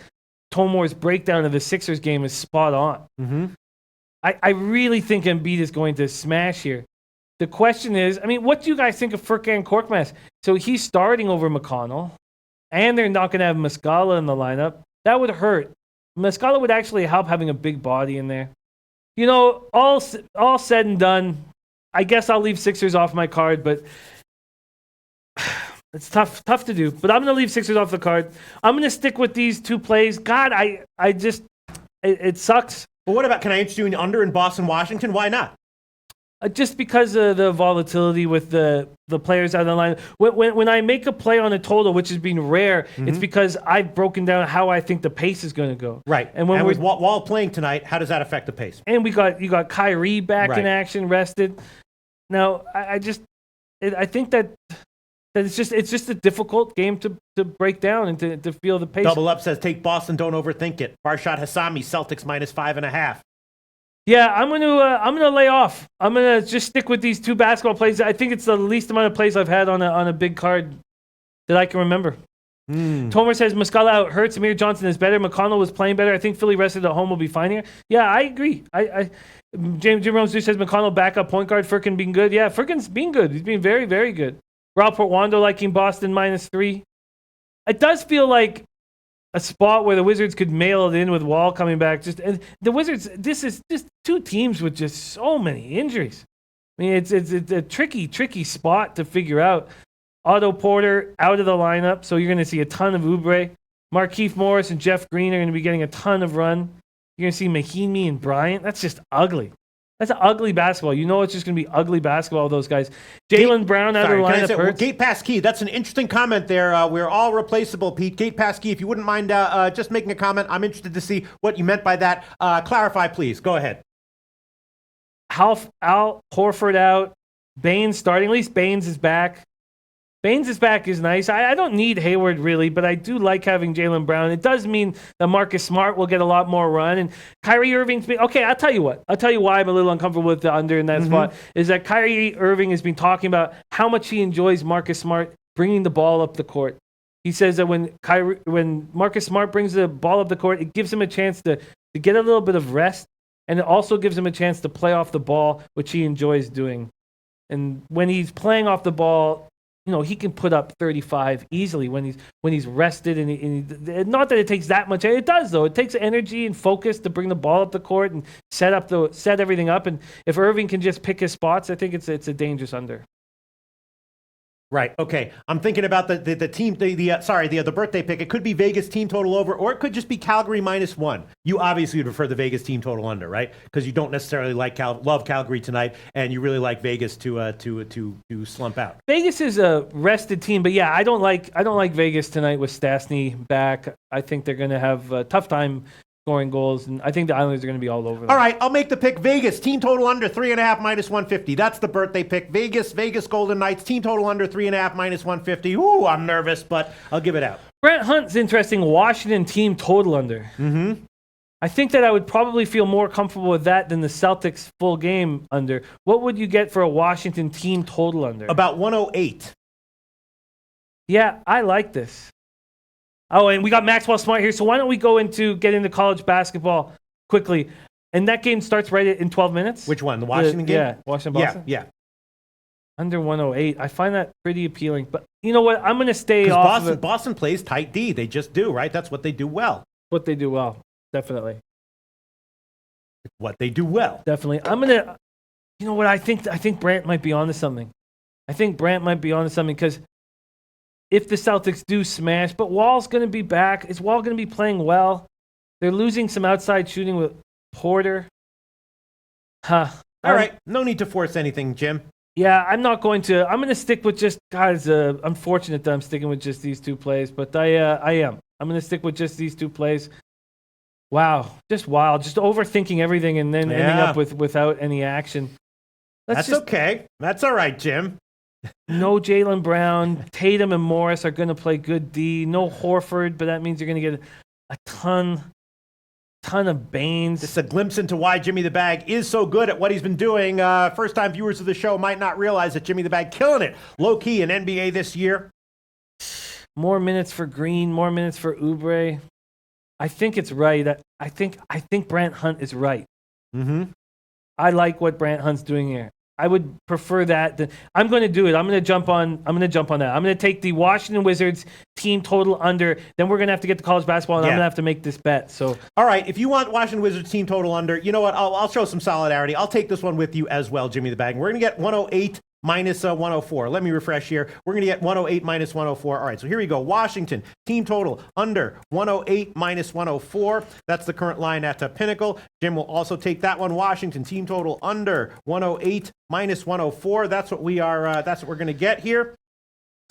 Tomore's breakdown of the Sixers game is spot on. Mm-hmm. I really think Embiid is going to smash here. The question is, what do you guys think of Furkan Korkmaz? So he's starting over McConnell, and they're not going to have Muscala in the lineup. That would hurt. Muscala would actually help having a big body in there. All said and done, I guess I'll leave Sixers off my card, but it's tough to do. But I'm going to leave Sixers off the card. I'm going to stick with these 2 plays. God, it sucks. Well, what about, can I interest you in under in Boston, Washington? Why not? Just because of the volatility with the players out of the line. When I make a play on a total, which has been rare, it's because I've broken down how I think the pace is going to go. Right. And with Wall playing tonight, how does that affect the pace? And you got Kyrie back in action, rested. Now, I think that it's just a difficult game to break down and to feel the pace. Double Up says, take Boston, don't overthink it. Farshad Hassami, Celtics -5.5. Yeah, I'm gonna lay off. I'm gonna just stick with these two basketball plays. I think it's the least amount of plays I've had on a big card that I can remember. Tomer says Muscala out hurts. Amir Johnson is better. McConnell was playing better. I think Philly rested at home will be fine here. Yeah, I agree. Jim Rose says McConnell backup point guard. Furkan being good. Yeah, Furkan's been good. He's been very, very good. Rob Portwando liking Boston -3. It does feel like a spot where the Wizards could mail it in with Wall coming back. And the Wizards, this is just two teams with just so many injuries. I mean, it's a tricky spot to figure out. Otto Porter out of the lineup, so you're going to see a ton of Oubre. Markieff Morris and Jeff Green are going to be getting a ton of run. You're going to see Mahinmi and Bryant. That's just ugly. That's ugly basketball. You know it's just going to be ugly basketball with those guys. Jaylen Brown out of the lineup hurts. Gate pass key. That's an interesting comment there. We're all replaceable, Pete. Gate pass key. If you wouldn't mind just making a comment, I'm interested to see what you meant by that. Clarify, please. Go ahead. Al Horford out. Baines starting. At least Baines is back. Baines is back is nice. I don't need Hayward really, but I do like having Jaylen Brown. It does mean that Marcus Smart will get a lot more run. And Kyrie Irving's been okay. I'll tell you what. I'll tell you why I'm a little uncomfortable with the under in that spot is that Kyrie Irving has been talking about how much he enjoys Marcus Smart bringing the ball up the court. He says that when Marcus Smart brings the ball up the court, it gives him a chance to get a little bit of rest, and it also gives him a chance to play off the ball, which he enjoys doing. And when he's playing off the ball, you know, he can put up 35 easily when he's rested, and not that it takes that much. It does though. It takes energy and focus to bring the ball up the court and set everything up. And if Irving can just pick his spots, I think it's a dangerous under. Right. Okay. I'm thinking about the team. The birthday pick. It could be Vegas team total over, or it could just be Calgary -1. You obviously would prefer the Vegas team total under, right? Because you don't necessarily love Calgary tonight, and you really like Vegas to slump out. Vegas is a rested team, but yeah, I don't like Vegas tonight with Stastny back. I think they're going to have a tough time scoring goals, and I think the Islanders are going to be all over them. All right, I'll make the pick. Vegas, team total under 3.5 -150. That's the birthday pick. Vegas Golden Knights, team total under 3.5 -150. Ooh, I'm nervous, but I'll give it out. Brent Hunt's interesting. Washington team total under. I think that I would probably feel more comfortable with that than the Celtics full game under. What would you get for a Washington team total under? About 108. Yeah, I like this. Oh, and we got Maxwell Smart here. So why don't we get into college basketball quickly? And that game starts right in 12 minutes. Which one? The Washington game? Yeah, Washington-Boston? Yeah. Under 108. I find that pretty appealing. But you know what? I'm going to stay off of it. Boston plays tight D. They just do, right? That's what they do well. What they do well. Definitely. What they do well. Definitely. I'm going to, you know what? I think Brant might be onto something. Because if the Celtics do smash, but Wall's going to be back. Is Wall going to be playing well? They're losing some outside shooting with Porter. All right. No need to force anything, Jim. Yeah, I'm not going to. I'm going to stick with just, guys, unfortunate that I'm sticking with just these two plays, but I am. I'm going to stick with just these two plays. Wow. Just wild. Just overthinking everything and then ending up without any action. That's okay. That's all right, Jim. No Jaylen Brown. Tatum and Morris are going to play good D. No Horford, but that means you're going to get a ton of Baines. It's a glimpse into why Jimmy the Bag is so good at what he's been doing. First-time viewers of the show might not realize that Jimmy the Bag killing it low-key in NBA this year. More minutes for Green, more minutes for Oubre. I think it's right. I think Brant Hunt is right. I like what Brant Hunt's doing here. I would prefer that. I'm going to do it. I'm going to jump on that. I'm going to take the Washington Wizards team total under. Then we're going to have to get to college basketball, and I'm going to have to make this bet. So, all right, if you want Washington Wizards team total under, you know what? I'll show some solidarity. I'll take this one with you as well, Jimmy the Bag. We're going to get 108 minus 104. Let me refresh here. We're going to get 108 minus 104. All right, so here we go. Washington, team total under 108 minus 104. That's the current line at Pinnacle. Jim will also take that one. Washington, team total under 108 minus 104. That's what we are. That's what we're going to get here.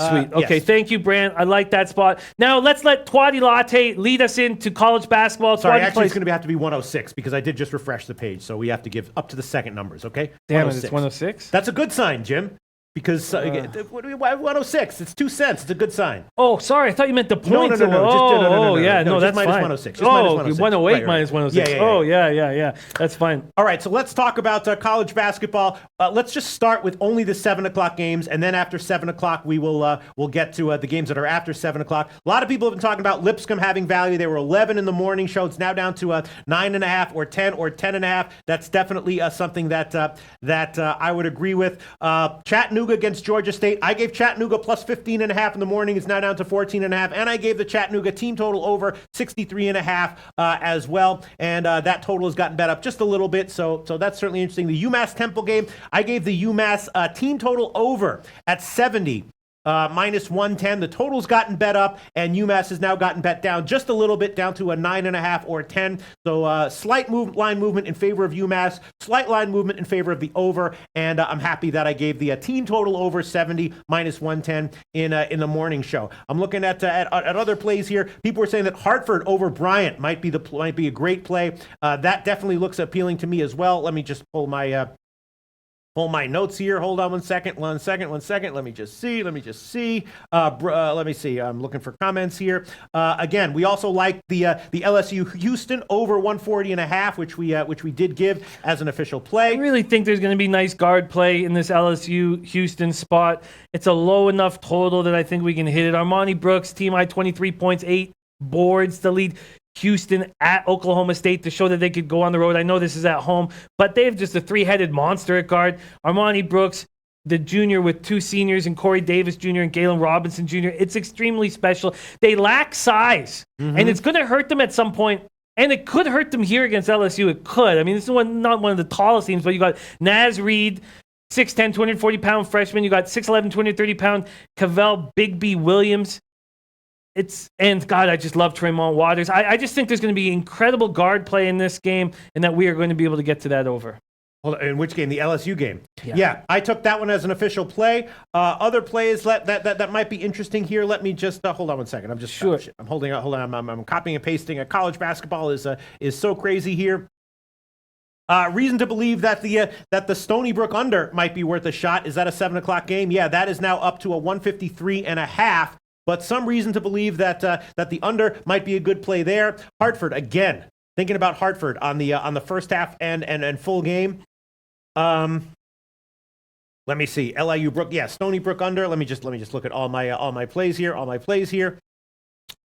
Sweet. Okay, yes. Thank you, Brant. I like that spot. Now let's let Twatty Latte lead us into college basketball. Sorry, Twatty actually, it's going to have to be 106 because I did just refresh the page, so we have to give up to the second numbers. Okay. Damn it, it's 106. That's a good sign, Jim. Because 106, it's 2 cents. It's a good sign. Oh, sorry. I thought you meant the points. No. No, that's minus fine. 106. Just minus 106. 108 right. minus 106. Yeah. That's fine. All right, so let's talk about college basketball. Let's just start with only the 7 o'clock games, and then after 7 o'clock, we'll get to the games that are after 7 o'clock. A lot of people have been talking about Lipscomb having value. They were 11 in the morning show. It's now down to 9.5 or 10 or 10.5. That's definitely something that I would agree with. Chattanooga against Georgia State. I gave Chattanooga plus 15.5 in the morning. It's now down to 14.5. And I gave the Chattanooga team total over 63.5 as well. And that total has gotten bet up just a little bit. So that's certainly interesting. The UMass Temple game, I gave the UMass team total over at 70. Minus 110. The total's gotten bet up, and UMass has now gotten bet down just a little bit, down to a 9.5 or 10. So slight line movement in favor of UMass, slight line movement in favor of the over, and I'm happy that I gave the team total over 70 minus 110 in the morning show. I'm looking at other plays here. People were saying that Hartford over Bryant might be a great play. That definitely looks appealing to me as well. Let me just pull my notes here. Hold on one second. Let me just see. Let me see. I'm looking for comments here. Again, we also like the LSU Houston over 140.5, which we did give as an official play. I really think there's going to be nice guard play in this LSU Houston spot. It's a low enough total that I think we can hit it. Armani Brooks, team high 23 points, 8 boards to lead Houston at Oklahoma State to show that they could go on the road. I know this is at home, but they have just a three-headed monster at guard. Armani Brooks, the junior with 2 seniors, and Corey Davis Jr. and Galen Robinson Jr. It's extremely special. They lack size, and it's going to hurt them at some point. And it could hurt them here against LSU. It could. I mean, this is not one of the tallest teams, but you got Naz Reid, 6'10", 240-pound freshman. You got 6'11", 230-pound Cavell Big B Williams. And God, I just love Tremont Waters. I just think there's going to be incredible guard play in this game, and that we are going to be able to get to that over. Hold on, in which game? The LSU game. Yeah, I took that one as an official play. Other plays that might be interesting here. Let me just hold on one second. I'm just sure. I'm holding on. Hold on. I'm copying and pasting. College basketball is so crazy here. Reason to believe that the Stony Brook under might be worth a shot. Is that a 7 o'clock game? Yeah, that is now up to a 153.5. But some reason to believe that the under might be a good play there. Hartford again. Thinking about Hartford on the first half and full game. Let me see. LIU Brook. Yeah, Stony Brook under. Let me just look at all my plays here.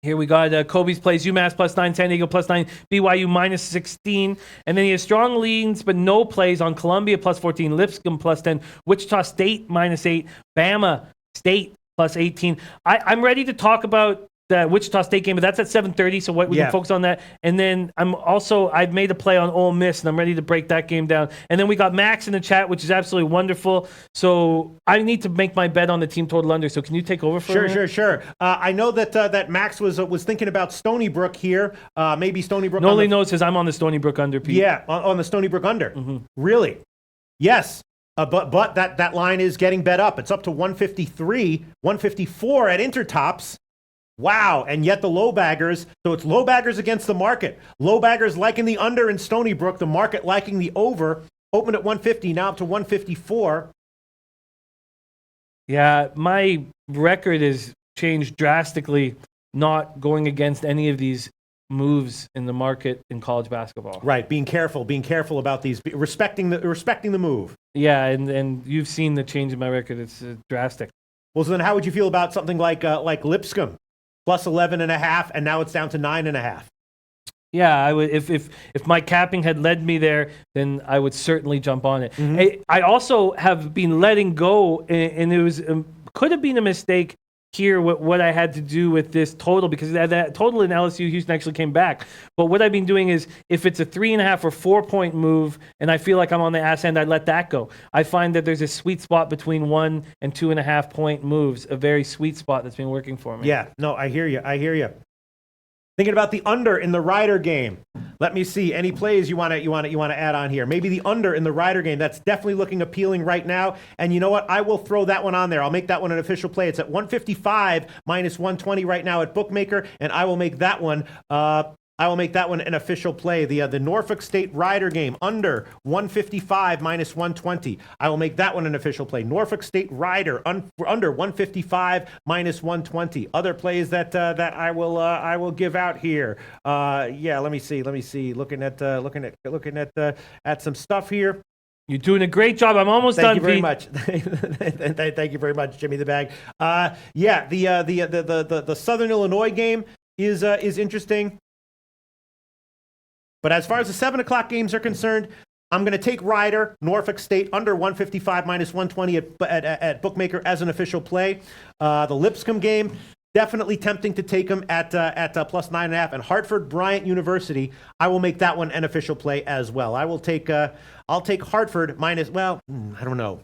Here we got Kobe's plays, UMass plus 9, San Diego plus 9, BYU minus 16. And then he has strong leans, but no plays on Columbia plus 14, Lipscomb plus 10, Wichita State minus 8, Bama State plus 18. I'm ready to talk about the Wichita State game, but that's at 7:30, so we can focus on that. And then I've made a play on Ole Miss, and I'm ready to break that game down. And then we got Max in the chat, which is absolutely wonderful. So I need to make my bet on the team total under. So can you take over for a minute? Sure. I know that Max was thinking about Stony Brook here. Maybe Stony Brook. Noli knows says I'm on the Stony Brook under, Pete. Yeah, on the Stony Brook under. Really? Yes. But that line is getting bet up. It's up to 153, 154 at Intertops. Wow, and yet the LoBaggers, so it's LoBaggers against the market. LoBaggers liking the under in Stony Brook, the market liking the over. Opened at 150, now up to 154. Yeah, my record has changed drastically, not going against any of these moves in the market in college basketball. Right, being careful about these, respecting the move. Yeah, and you've seen the change in my record. It's drastic. Well, so then how would you feel about something like Lipscomb? Plus 11.5, and now it's down to 9.5. Yeah, I would. If my capping had led me there, then I would certainly jump on it. I also have been letting go, and it was could have been a mistake hear what I had to do with this total, because that total in LSU Houston actually came back. But what I've been doing is, if it's a 3.5 or 4 point move and I feel like I'm on the ass end, I let that go. I find that there's a sweet spot between 1 and 2.5 point moves, a very sweet spot that's been working for me. Yeah, no, I hear you. Thinking about the under in the Rider game. Let me see any plays you want to add on here. Maybe the under in the Rider game. That's definitely looking appealing right now. And you know what? I will throw that one on there. I'll make that one an official play. It's at 155 minus 120 right now at Bookmaker, and I will make that one. An official play. The Norfolk State Rider game, under 155 minus 120. I will make that one an official play. Norfolk State Rider under 155 minus 120. Other plays that I will give out here. Let me see. Looking at some stuff here. You're doing a great job. I'm almost done. Thank you very much. Thank you very much, Jimmy the Bag. The Southern Illinois game is interesting. But as far as the 7 o'clock games are concerned, I'm going to take Rider, Norfolk State, under 155 minus 120 at Bookmaker as an official play. The Lipscomb game, definitely tempting to take them at plus 9.5. And Hartford Bryant University, I will make that one an official play as well. I'll take Hartford minus, I don't know.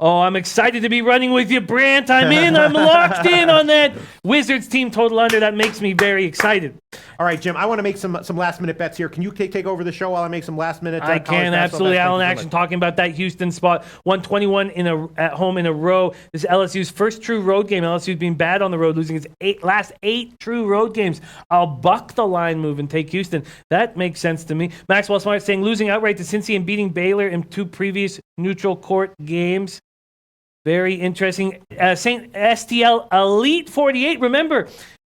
Oh, I'm excited to be running with you, Brant. I'm in. I'm locked in on that Wizards team total under. That makes me very excited. All right, Jim, I want to make some last-minute bets here. Can you take over the show while I make some last-minute I can, absolutely. Alan Action talking about that Houston spot. 121 at home in a row. This is LSU's first true road game. LSU's been bad on the road, losing its last 8 true road games. I'll buck the line move and take Houston. That makes sense to me. Maxwell Smart saying losing outright to Cincy and beating Baylor in 2 previous neutral court games. Very interesting. STL Elite 48. Remember,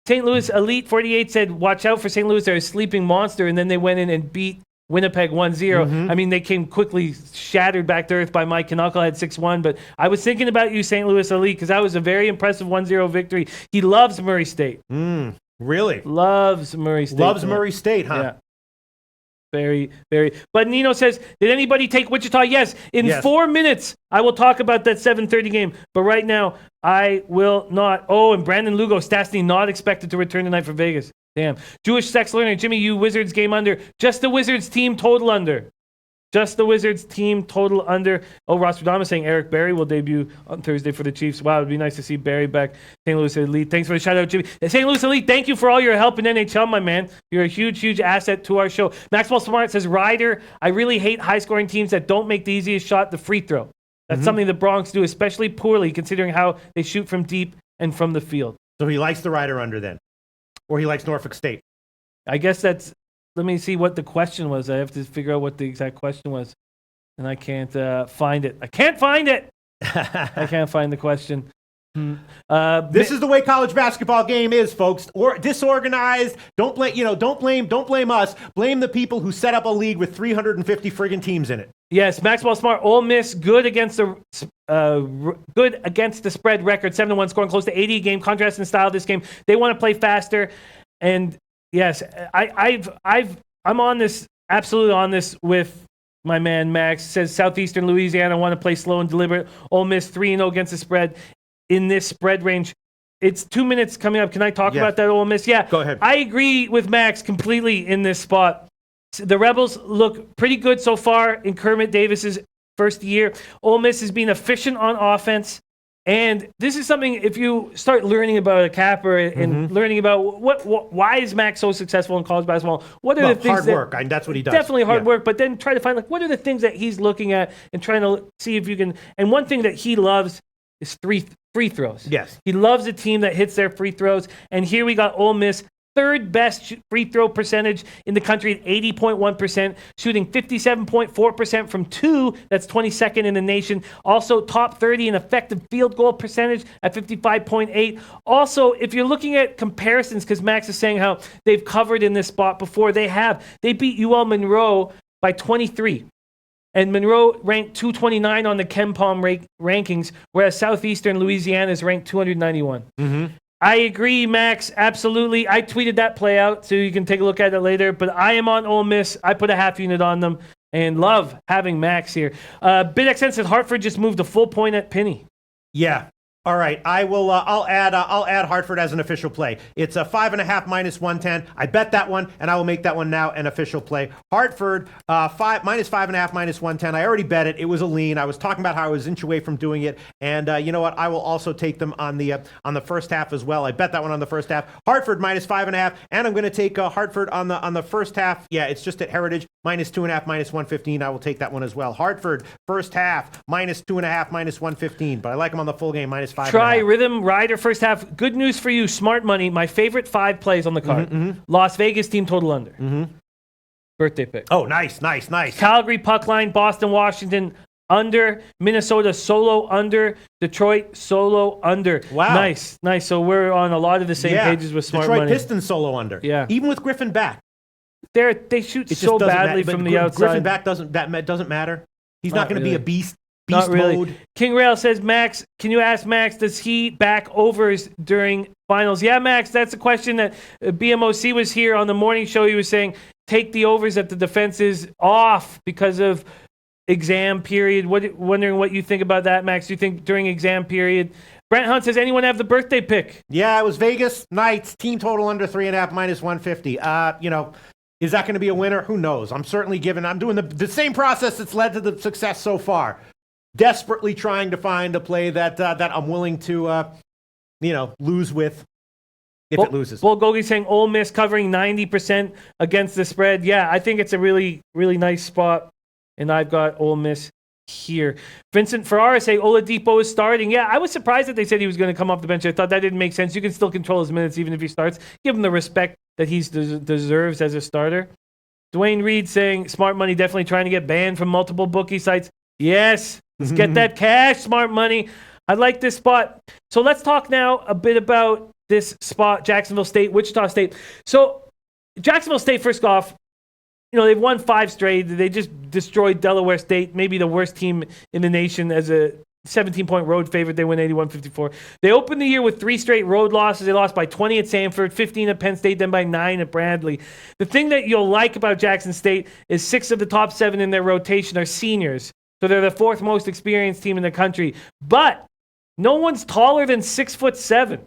St. Louis Elite 48 said, watch out for St. Louis. They're a sleeping monster. And then they went in and beat Winnipeg 1-0. Mm-hmm. I mean, they came quickly shattered back to earth by Mike Knucklehead 6-1. But I was thinking about you, St. Louis Elite, because that was a very impressive 1-0 victory. He loves Murray State. Really? Loves Murray State. Loves Murray State, huh? Yeah. Very, very. But Nino says, did anybody take Wichita? Yes. In 4 minutes, I will talk about that 7:30 game. But right now, I will not. Oh, and Brandon Lugo, Stastny not expected to return tonight for Vegas. Damn. Jewish Sex Learner, Jimmy, you Wizards game under. Just the Wizards team total under. Just the Wizards team total under. Oh, Ross Radama saying Eric Berry will debut on Thursday for the Chiefs. Wow, it'd be nice to see Berry back. St. Louis Elite. Thanks for the shout out, Jimmy. St. Louis Elite, thank you for all your help in NHL, my man. You're a huge, huge asset to our show. Maxwell Smart says, Ryder, I really hate high-scoring teams that don't make the easiest shot, the free throw. That's something the Bronx do, especially poorly, considering how they shoot from deep and from the field. So he likes the Ryder under then? Or he likes Norfolk State? I guess that's... Let me see what the question was. I have to figure out what the exact question was. And I can't find it. I can't find it. I can't find the question. This is the way college basketball game is, folks. Or disorganized. Don't blame us. Blame the people who set up a league with 350 friggin' teams in it. Yes, Maxwell Smart, Ole Miss, good against the spread record, 7-1, scoring close to 80 a game. Contrast in style this game. They want to play faster. And yes, I'm on this, absolutely on this with my man Max. Says Southeastern Louisiana want to play slow and deliberate. Ole Miss 3-0 against the spread in this spread range. It's 2 minutes coming up. Can I talk about that Ole Miss? Yeah, go ahead. I agree with Max completely in this spot. The Rebels look pretty good so far in Kermit Davis's first year. Ole Miss has been efficient on offense. And this is something, if you start learning about a capper and learning about why is Max so successful in college basketball, what are the things hard work. That's what he does. Definitely hard work, but then try to find what are the things that he's looking at and trying to see if you can. And one thing that he loves is free throws. Yes. He loves a team that hits their free throws. And here we got Ole Miss, third best free throw percentage in the country at 80.1%, shooting 57.4% from 2. That's 22nd in the nation. Also top 30 in effective field goal percentage at 55.8. Also, if you're looking at comparisons, because Max is saying how they've covered in this spot before, they beat UL Monroe by 23. And Monroe ranked 229 on the KenPom rankings, whereas Southeastern Louisiana is ranked 291. I agree, Max. Absolutely. I tweeted that play out, so you can take a look at it later. But I am on Ole Miss. I put a half unit on them and love having Max here. BitXN said Hartford just moved a full point at Penny. Yeah. All right, I will. I'll add Hartford as an official play. It's a 5.5 minus 110. I bet that one, and I will make that one now an official play. Hartford minus 5.5 minus 110. I already bet it. It was a lean. I was talking about how I was an inch away from doing it, and you know what? I will also take them on the first half as well. I bet that one on the first half. Hartford minus 5.5, and I'm going to take Hartford on the first half. Yeah, it's just at Heritage minus 2.5 minus 115. I will take that one as well. Hartford first half minus 2.5 minus 115, but I like them on the full game minus 5.5. Try Rhythm Rider first half. Good news for you, smart money. My favorite 5 plays on the card. Las Vegas team total under. Birthday pick. Oh, nice. Calgary puck line, Boston, Washington under, Minnesota solo under, Detroit solo under. Wow. Nice. So we're on a lot of the same pages with smart Detroit money. Pistons solo under. Yeah. Even with Griffin back. They shoot so badly from the outside. Griffin back doesn't matter. He's not going to be a beast. Not really. Mode. King Rail says, Max, can you ask Max, does he back overs during finals? Yeah, Max, that's a question that BMOC was here on the morning show. He was saying, take the overs at the defense is off because of exam period. Wondering what you think about that, Max. Do you think during exam period? Brent Hunt says, anyone have the birthday pick? Yeah, it was Vegas Knights, team total under 3.5 minus 150. Is that going to be a winner? Who knows? I'm doing the same process that's led to the success so far. Desperately trying to find a play that I'm willing to, lose with if it loses. Bull Gogi saying Ole Miss covering 90% against the spread. Yeah, I think it's a really, really nice spot, and I've got Ole Miss here. Vincent Ferrara say Oladipo is starting. Yeah, I was surprised that they said he was going to come off the bench. I thought that didn't make sense. You can still control his minutes even if he starts. Give him the respect that he deserves as a starter. Dwayne Reed saying smart money definitely trying to get banned from multiple bookie sites. Yes. Let's get that cash, smart money. I like this spot. So let's talk now a bit about this spot, Jacksonville State, Wichita State. So Jacksonville State, first off, they've won 5 straight. They just destroyed Delaware State, maybe the worst team in the nation as a 17-point road favorite. They win 81-54. They opened the year with 3 straight road losses. They lost by 20 at Samford, 15 at Penn State, then by 9 at Bradley. The thing that you'll like about Jackson State is 6 of the top 7 in their rotation are seniors. So they're the 4th most experienced team in the country. But no one's taller than 6'7".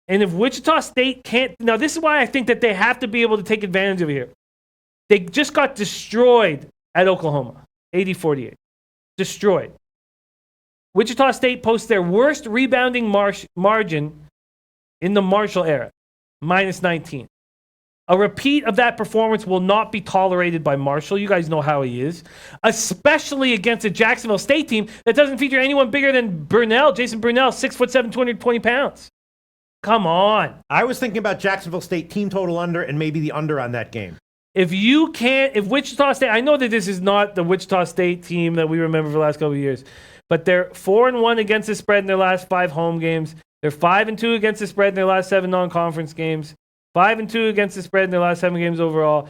And if Wichita State can't... Now, this is why I think that they have to be able to take advantage of it here. They just got destroyed at Oklahoma, 80-48. Destroyed. Wichita State posts their worst rebounding margin in the Marshall era, minus 19. A repeat of that performance will not be tolerated by Marshall. You guys know how he is. Especially against a Jacksonville State team that doesn't feature anyone bigger than Jason Burnell, 6'7", 220 pounds. Come on. I was thinking about Jacksonville State team total under and maybe the under on that game. If Wichita State, I know that this is not the Wichita State team that we remember for the last couple of years, but they're 4-1 against the spread in their last 5 home games. They're 5-2 against the spread in their last 7 non-conference games. 5-2 against the spread in their last 7 games overall.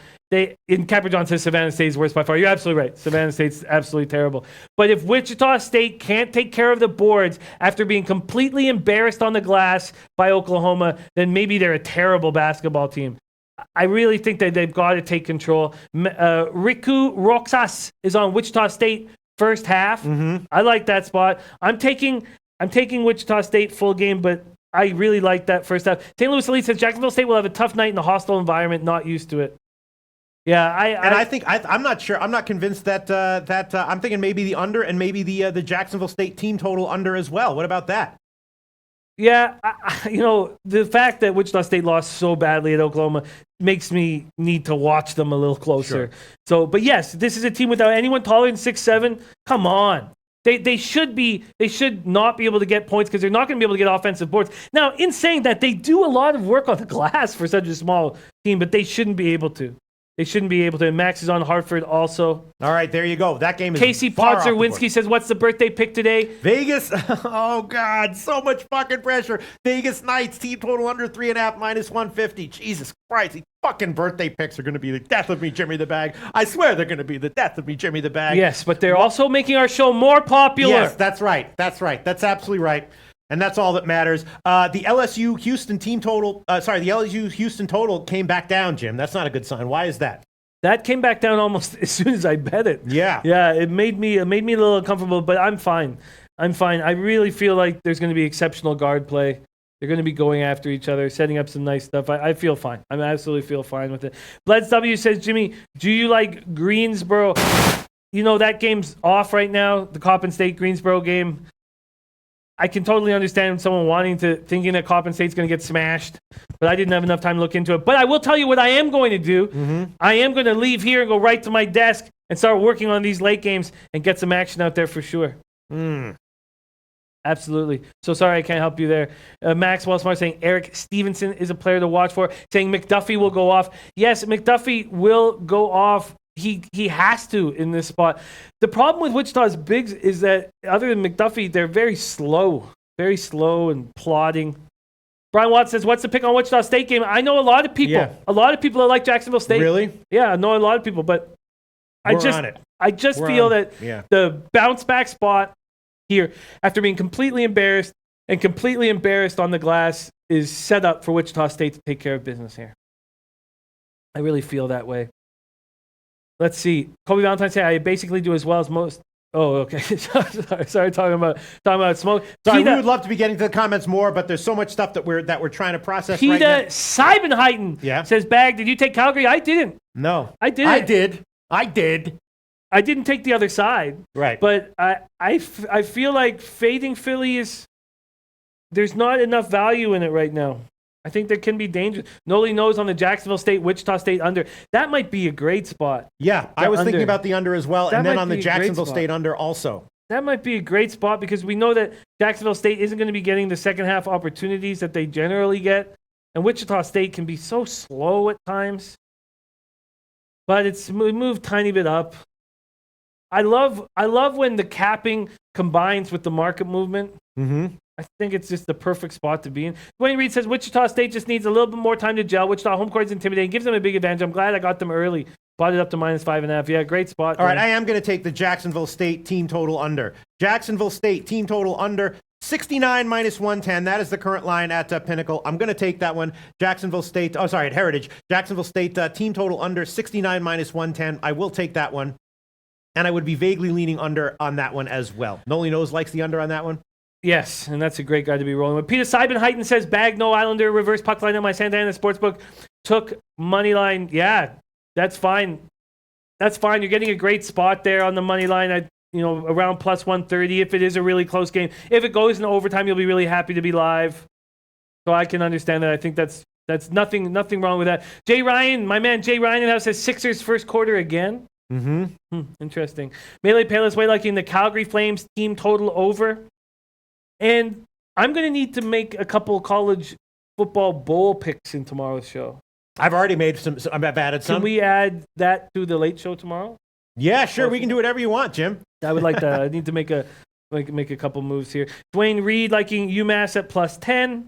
Capper John says Savannah State's worst by far. You're absolutely right. Savannah State's absolutely terrible. But if Wichita State can't take care of the boards after being completely embarrassed on the glass by Oklahoma, then maybe they're a terrible basketball team. I really think that they've got to take control. Riku Roxas is on Wichita State first half. I like that spot. I'm taking Wichita State full game, but I really like that first half. St. Louis Elite says Jacksonville State will have a tough night in a hostile environment, not used to it. Yeah, I'm not sure. I'm not convinced that I'm thinking maybe the under and maybe the Jacksonville State team total under as well. What about that? Yeah, the fact that Wichita State lost so badly at Oklahoma makes me need to watch them a little closer. Sure. So, but yes, this is a team without anyone taller than 6'7". Come on. They should not be able to get points because they're not going to be able to get offensive boards. Now, in saying that, they do a lot of work on the glass for such a small team, but they shouldn't be able to. And Max is on Hartford also. All right, there you go. That game is Casey far off the board. Potzerwinski says, what's the birthday pick today? Vegas. Oh, God. So much fucking pressure. Vegas Knights, team total under 3.5, minus 150. Jesus Christ. These fucking birthday picks are going to be the death of me, Jimmy the Bag. I swear they're going to be the death of me, Jimmy the Bag. Yes, but they're also making our show more popular. Yes, that's right. That's absolutely right. And that's all that matters. The LSU Houston total came back down, Jim. That's not a good sign. Why is that? That came back down almost as soon as I bet it. Yeah. Yeah, it made me a little uncomfortable, but I'm fine. I'm fine. I really feel like there's going to be exceptional guard play. They're going to be going after each other, setting up some nice stuff. I feel fine. I absolutely feel fine with it. Bleds W says, Jimmy, do you like Greensboro? That game's off right now, the Coppin State-Greensboro game. I can totally understand someone thinking that Coppin State's going to get smashed, but I didn't have enough time to look into it. But I will tell you what I am going to do. Mm-hmm. I am going to leave here and go right to my desk and start working on these late games and get some action out there for sure. Absolutely. So sorry I can't help you there. Max Wellsmart saying Eric Stevenson is a player to watch for, saying McDuffie will go off. Yes, McDuffie will go off. He has to in this spot. The problem with Wichita's bigs is that other than McDuffie, they're very slow and plodding. Brian Watts says, what's the pick on Wichita State game? I know a lot of people. Yeah. A lot of people that like Jacksonville State. Really? Yeah, I know a lot of people, but I just feel that the bounce back spot here, after being completely embarrassed on the glass, is set up for Wichita State to take care of business here. I really feel that way. Let's see. Kobe Valentine said, I basically do as well as most. Oh, okay. Sorry, talking about smoke. Sorry, we would love to be getting to the comments more, but there's so much stuff that we're trying to process right now. Seibenheiten says, Bag, did you take Calgary? I didn't. No. I did. I did. I didn't take the other side. Right. But I feel like fading Philly there's not enough value in it right now. I think there can be danger. Noli knows on the Jacksonville State, Wichita State under. That might be a great spot. Yeah, I was thinking about the under as well, and then on the Jacksonville State under also. That might be a great spot because we know that Jacksonville State isn't going to be getting the second half opportunities that they generally get. And Wichita State can be so slow at times. But it's moved tiny bit up. I love when the capping combines with the market movement. Mm-hmm. I think it's just the perfect spot to be in. Dwayne Reed says Wichita State just needs a little bit more time to gel. Wichita home court is intimidating. Gives them a big advantage. I'm glad I got them early. Bought it up to -5.5. Yeah, great spot. All right, I am going to take the Jacksonville State team total under. Jacksonville State team total under 69 -110. That is the current line at Pinnacle. I'm going to take that one. Jacksonville State. Oh, sorry, at Heritage. Jacksonville State team total under 69 -110. I will take that one. And I would be vaguely leaning under on that one as well. Noli knows likes the under on that one. Yes, and that's a great guy to be rolling with. Peter Seibenheiten says, Bag, no Islander, reverse puck line on my Santa Ana Sportsbook. Took money line. Yeah, that's fine. That's fine. You're getting a great spot there on the money line at, around +130 if it is a really close game. If it goes into overtime, you'll be really happy to be live. So I can understand that. I think that's nothing wrong with that. Jay Ryan, my man Jay Ryan in the house says Sixers first quarter again. Mm-hmm. Interesting. Melee Payless way liking the Calgary Flames team total over. And I'm going to need to make a couple college football bowl picks in tomorrow's show. I've already made some. I've added some. Can we add that to the late show tomorrow? Yeah, sure. We can do whatever you want, Jim. I would like that. I need to make a couple moves here. Dwayne Reed liking UMass at +10.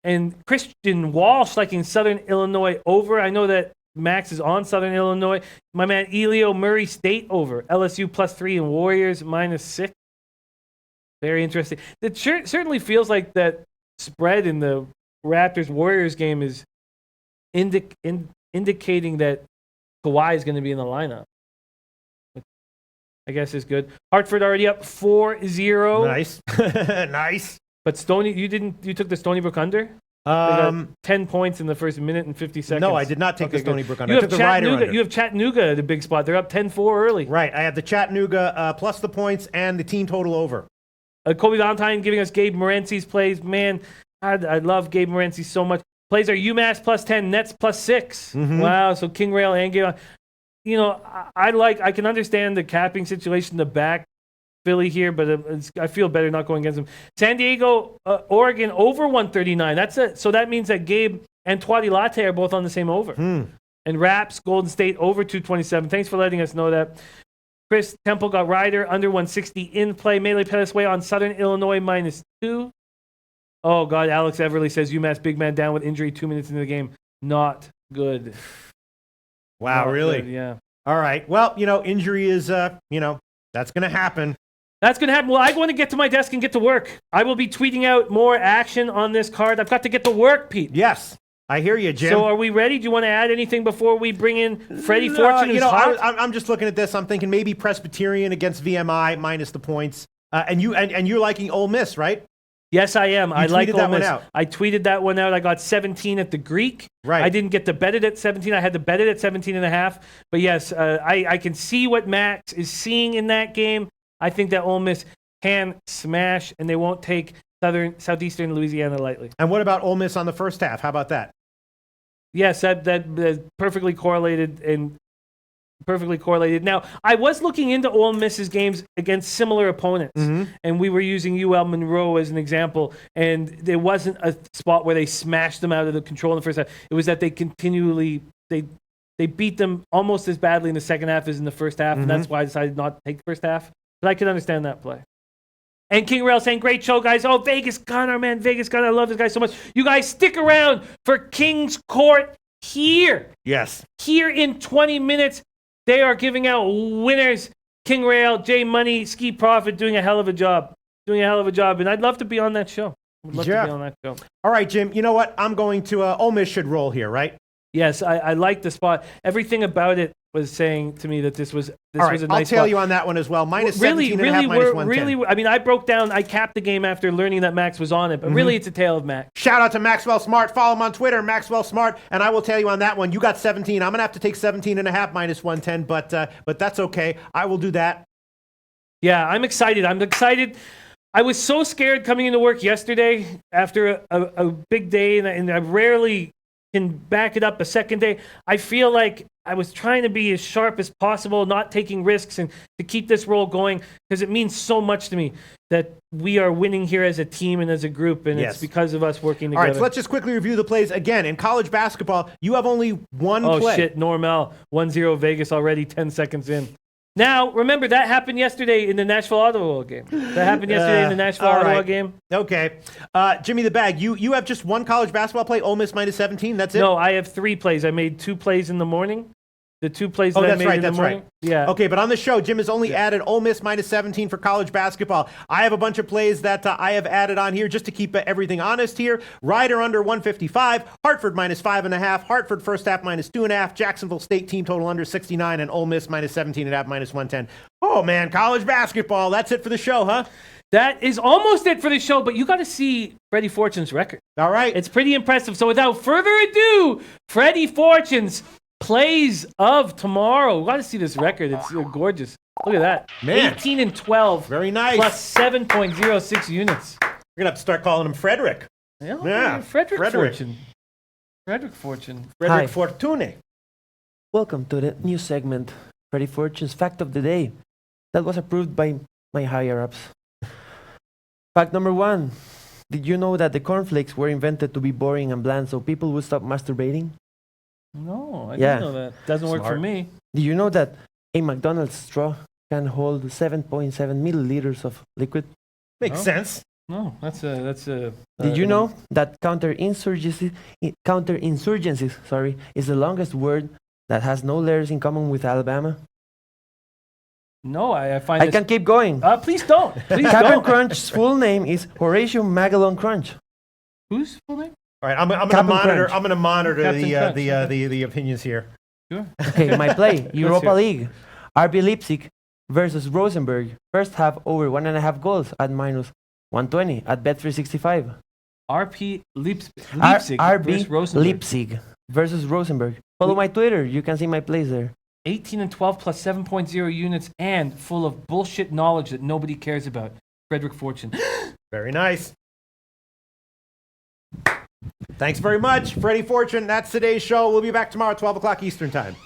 And Christian Walsh liking Southern Illinois over. I know that Max is on Southern Illinois. My man Elio Murray State over. LSU +3 and Warriors -6. Very interesting. It certainly feels like that spread in the Raptors-Warriors game is indicating that Kawhi is going to be in the lineup. Which I guess is good. Hartford already up 4-0. Nice. Nice. But you took the Stony Brook under? 10 points in the first minute and 50 seconds. No, I did not take the Stony Brook under. I took the Rider under. You have Chattanooga at a big spot. They're up 10-4 early. Right. I have the Chattanooga plus the points and the team total over. Kobe Valentine giving us Gabe Morency's plays. Man, I love Gabe Morency so much. Plays are UMass +10, Nets +6. Mm-hmm. Wow, so King Rail and Gabe. I can understand the capping situation, the back Philly here, but I feel better not going against them. San Diego, Oregon over 139. So that means that Gabe and Twadi Latte are both on the same over. And Raps, Golden State over 227. Thanks for letting us know that. Chris Temple got Ryder under 160 in play. Melee Pettisway on Southern Illinois -2. Oh, God. Alex Everly says UMass big man down with injury 2 minutes into the game. Not good. Wow, Not really? Good, yeah. All right. Well, injury is, that's going to happen. That's going to happen. Well, I want to get to my desk and get to work. I will be tweeting out more action on this card. I've got to get to work, Pete. Yes. I hear you, Jim. So are we ready? Do you want to add anything before we bring in Freddie Fortune? I'm just looking at this. I'm thinking maybe Presbyterian against VMI minus the points. And you're liking Ole Miss, right? Yes, I am. I like tweeted Ole that one Miss. out. I tweeted that one out. I got 17 at the Greek. Right. I didn't get to bet it at 17. I had to bet it at 17.5. But yes, I can see what Max is seeing in that game. I think that Ole Miss can smash, and they won't take Southeastern Louisiana lightly. And what about Ole Miss on the first half? How about that? Yes, that perfectly correlated and perfectly correlated. Now, I was looking into Ole Miss's games against similar opponents, and we were using UL Monroe as an example, and there wasn't a spot where they smashed them out of the control in the first half. It was that they continually they beat them almost as badly in the second half as in the first half, and that's why I decided not to take the first half. But I could understand that play. And King Rail saying, great show, guys. Oh, Vegas Gunner, man. Vegas Gunner. I love this guy so much. You guys stick around for King's Court here. Yes. Here in 20 minutes. They are giving out winners. King Rail, J Money, Ski Profit doing a hell of a job. And I'd love to be on that show. Would love to be on that show. All right, Jim. You know what? I'm going to Ole Miss should roll here, right? Yes, I like the spot. Everything about it was saying to me that this was a nice spot. I'll tail you on that one as well. Minus 17 and a half, minus 110. I mean, I capped the game after learning that Max was on it, but really it's a tale of Max. Shout out to Maxwell Smart. Follow him on Twitter, Maxwell Smart, and I will tell you on that one. You got 17. I'm going to have to take 17 and a half, minus 110, but that's okay. I will do that. Yeah, I'm excited. I was so scared coming into work yesterday after a big day, and I rarely can back it up a second day. I feel like I was trying to be as sharp as possible, not taking risks, and to keep this roll going, because it means so much to me that we are winning here as a team and as a group, and it's because of us working together. All right, so let's just quickly review the plays again. In college basketball, you have only one play. Oh, shit, Normal. 1-0 Vegas already 10 seconds in. Now, remember, that happened yesterday in the Nashville-Ottawa game. Game. Okay. Jimmy the Bag, you have just one college basketball play, Ole Miss minus 17, that's it? No, I have 3 plays. I made 2 plays in the morning. The 2 plays that I made in the morning. Right. Yeah. Okay, but on the show, Jim has only added Ole Miss minus 17 for college basketball. I have a bunch of plays that I have added on here just to keep everything honest here. Ryder under 155, Hartford minus 5.5, Hartford first half minus 2.5, Jacksonville State team total under 69, and Ole Miss minus 17.5, minus 110. Oh, man, college basketball. That's it for the show, huh? That is almost it for the show, but you got to see Freddie Fortune's record. All right. It's pretty impressive. So without further ado, Freddie Fortune's plays of tomorrow. We got to see this record. It's gorgeous. Look at that. Man. 18 and 12. Very nice. Plus 7.06 units. We're going to have to start calling him Frederick. Yeah. Frederick Fortune. Frederick Fortune. Frederick Fortune. Welcome to the new segment, Freddie Fortune's Fact of the Day. That was approved by my higher-ups. Fact number 1. Did you know that the cornflakes were invented to be boring and bland so people would stop masturbating? No, I didn't know that. Doesn't work for me. Did you know that a McDonald's straw can hold 7.7 milliliters of liquid? Makes sense. No, that's a. Did you know that counterinsurgency, is the longest word that has no letters in common with Alabama? No, I find I can keep going. Please don't. Please Captain don't. Crunch's full name is Horatio Magellan Crunch. Whose full name? All right, I'm going to monitor. Crunch. I'm going to monitor Captain Crunch, the opinions here. Sure. Okay, my play. Europa hear it. League. RB Leipzig versus Rosenberg. First half over 1.5 goals at minus 120 at Bet365. RB Leipzig RB versus Rosenberg. Leipzig versus Rosenberg. Follow my Twitter. You can see my plays there. 18 and 12 plus 7.0 units and full of bullshit knowledge that nobody cares about. Frederick Fortune. Very nice. Thanks very much, Freddie Fortune. That's today's show. We'll be back tomorrow at 12 o'clock Eastern Time.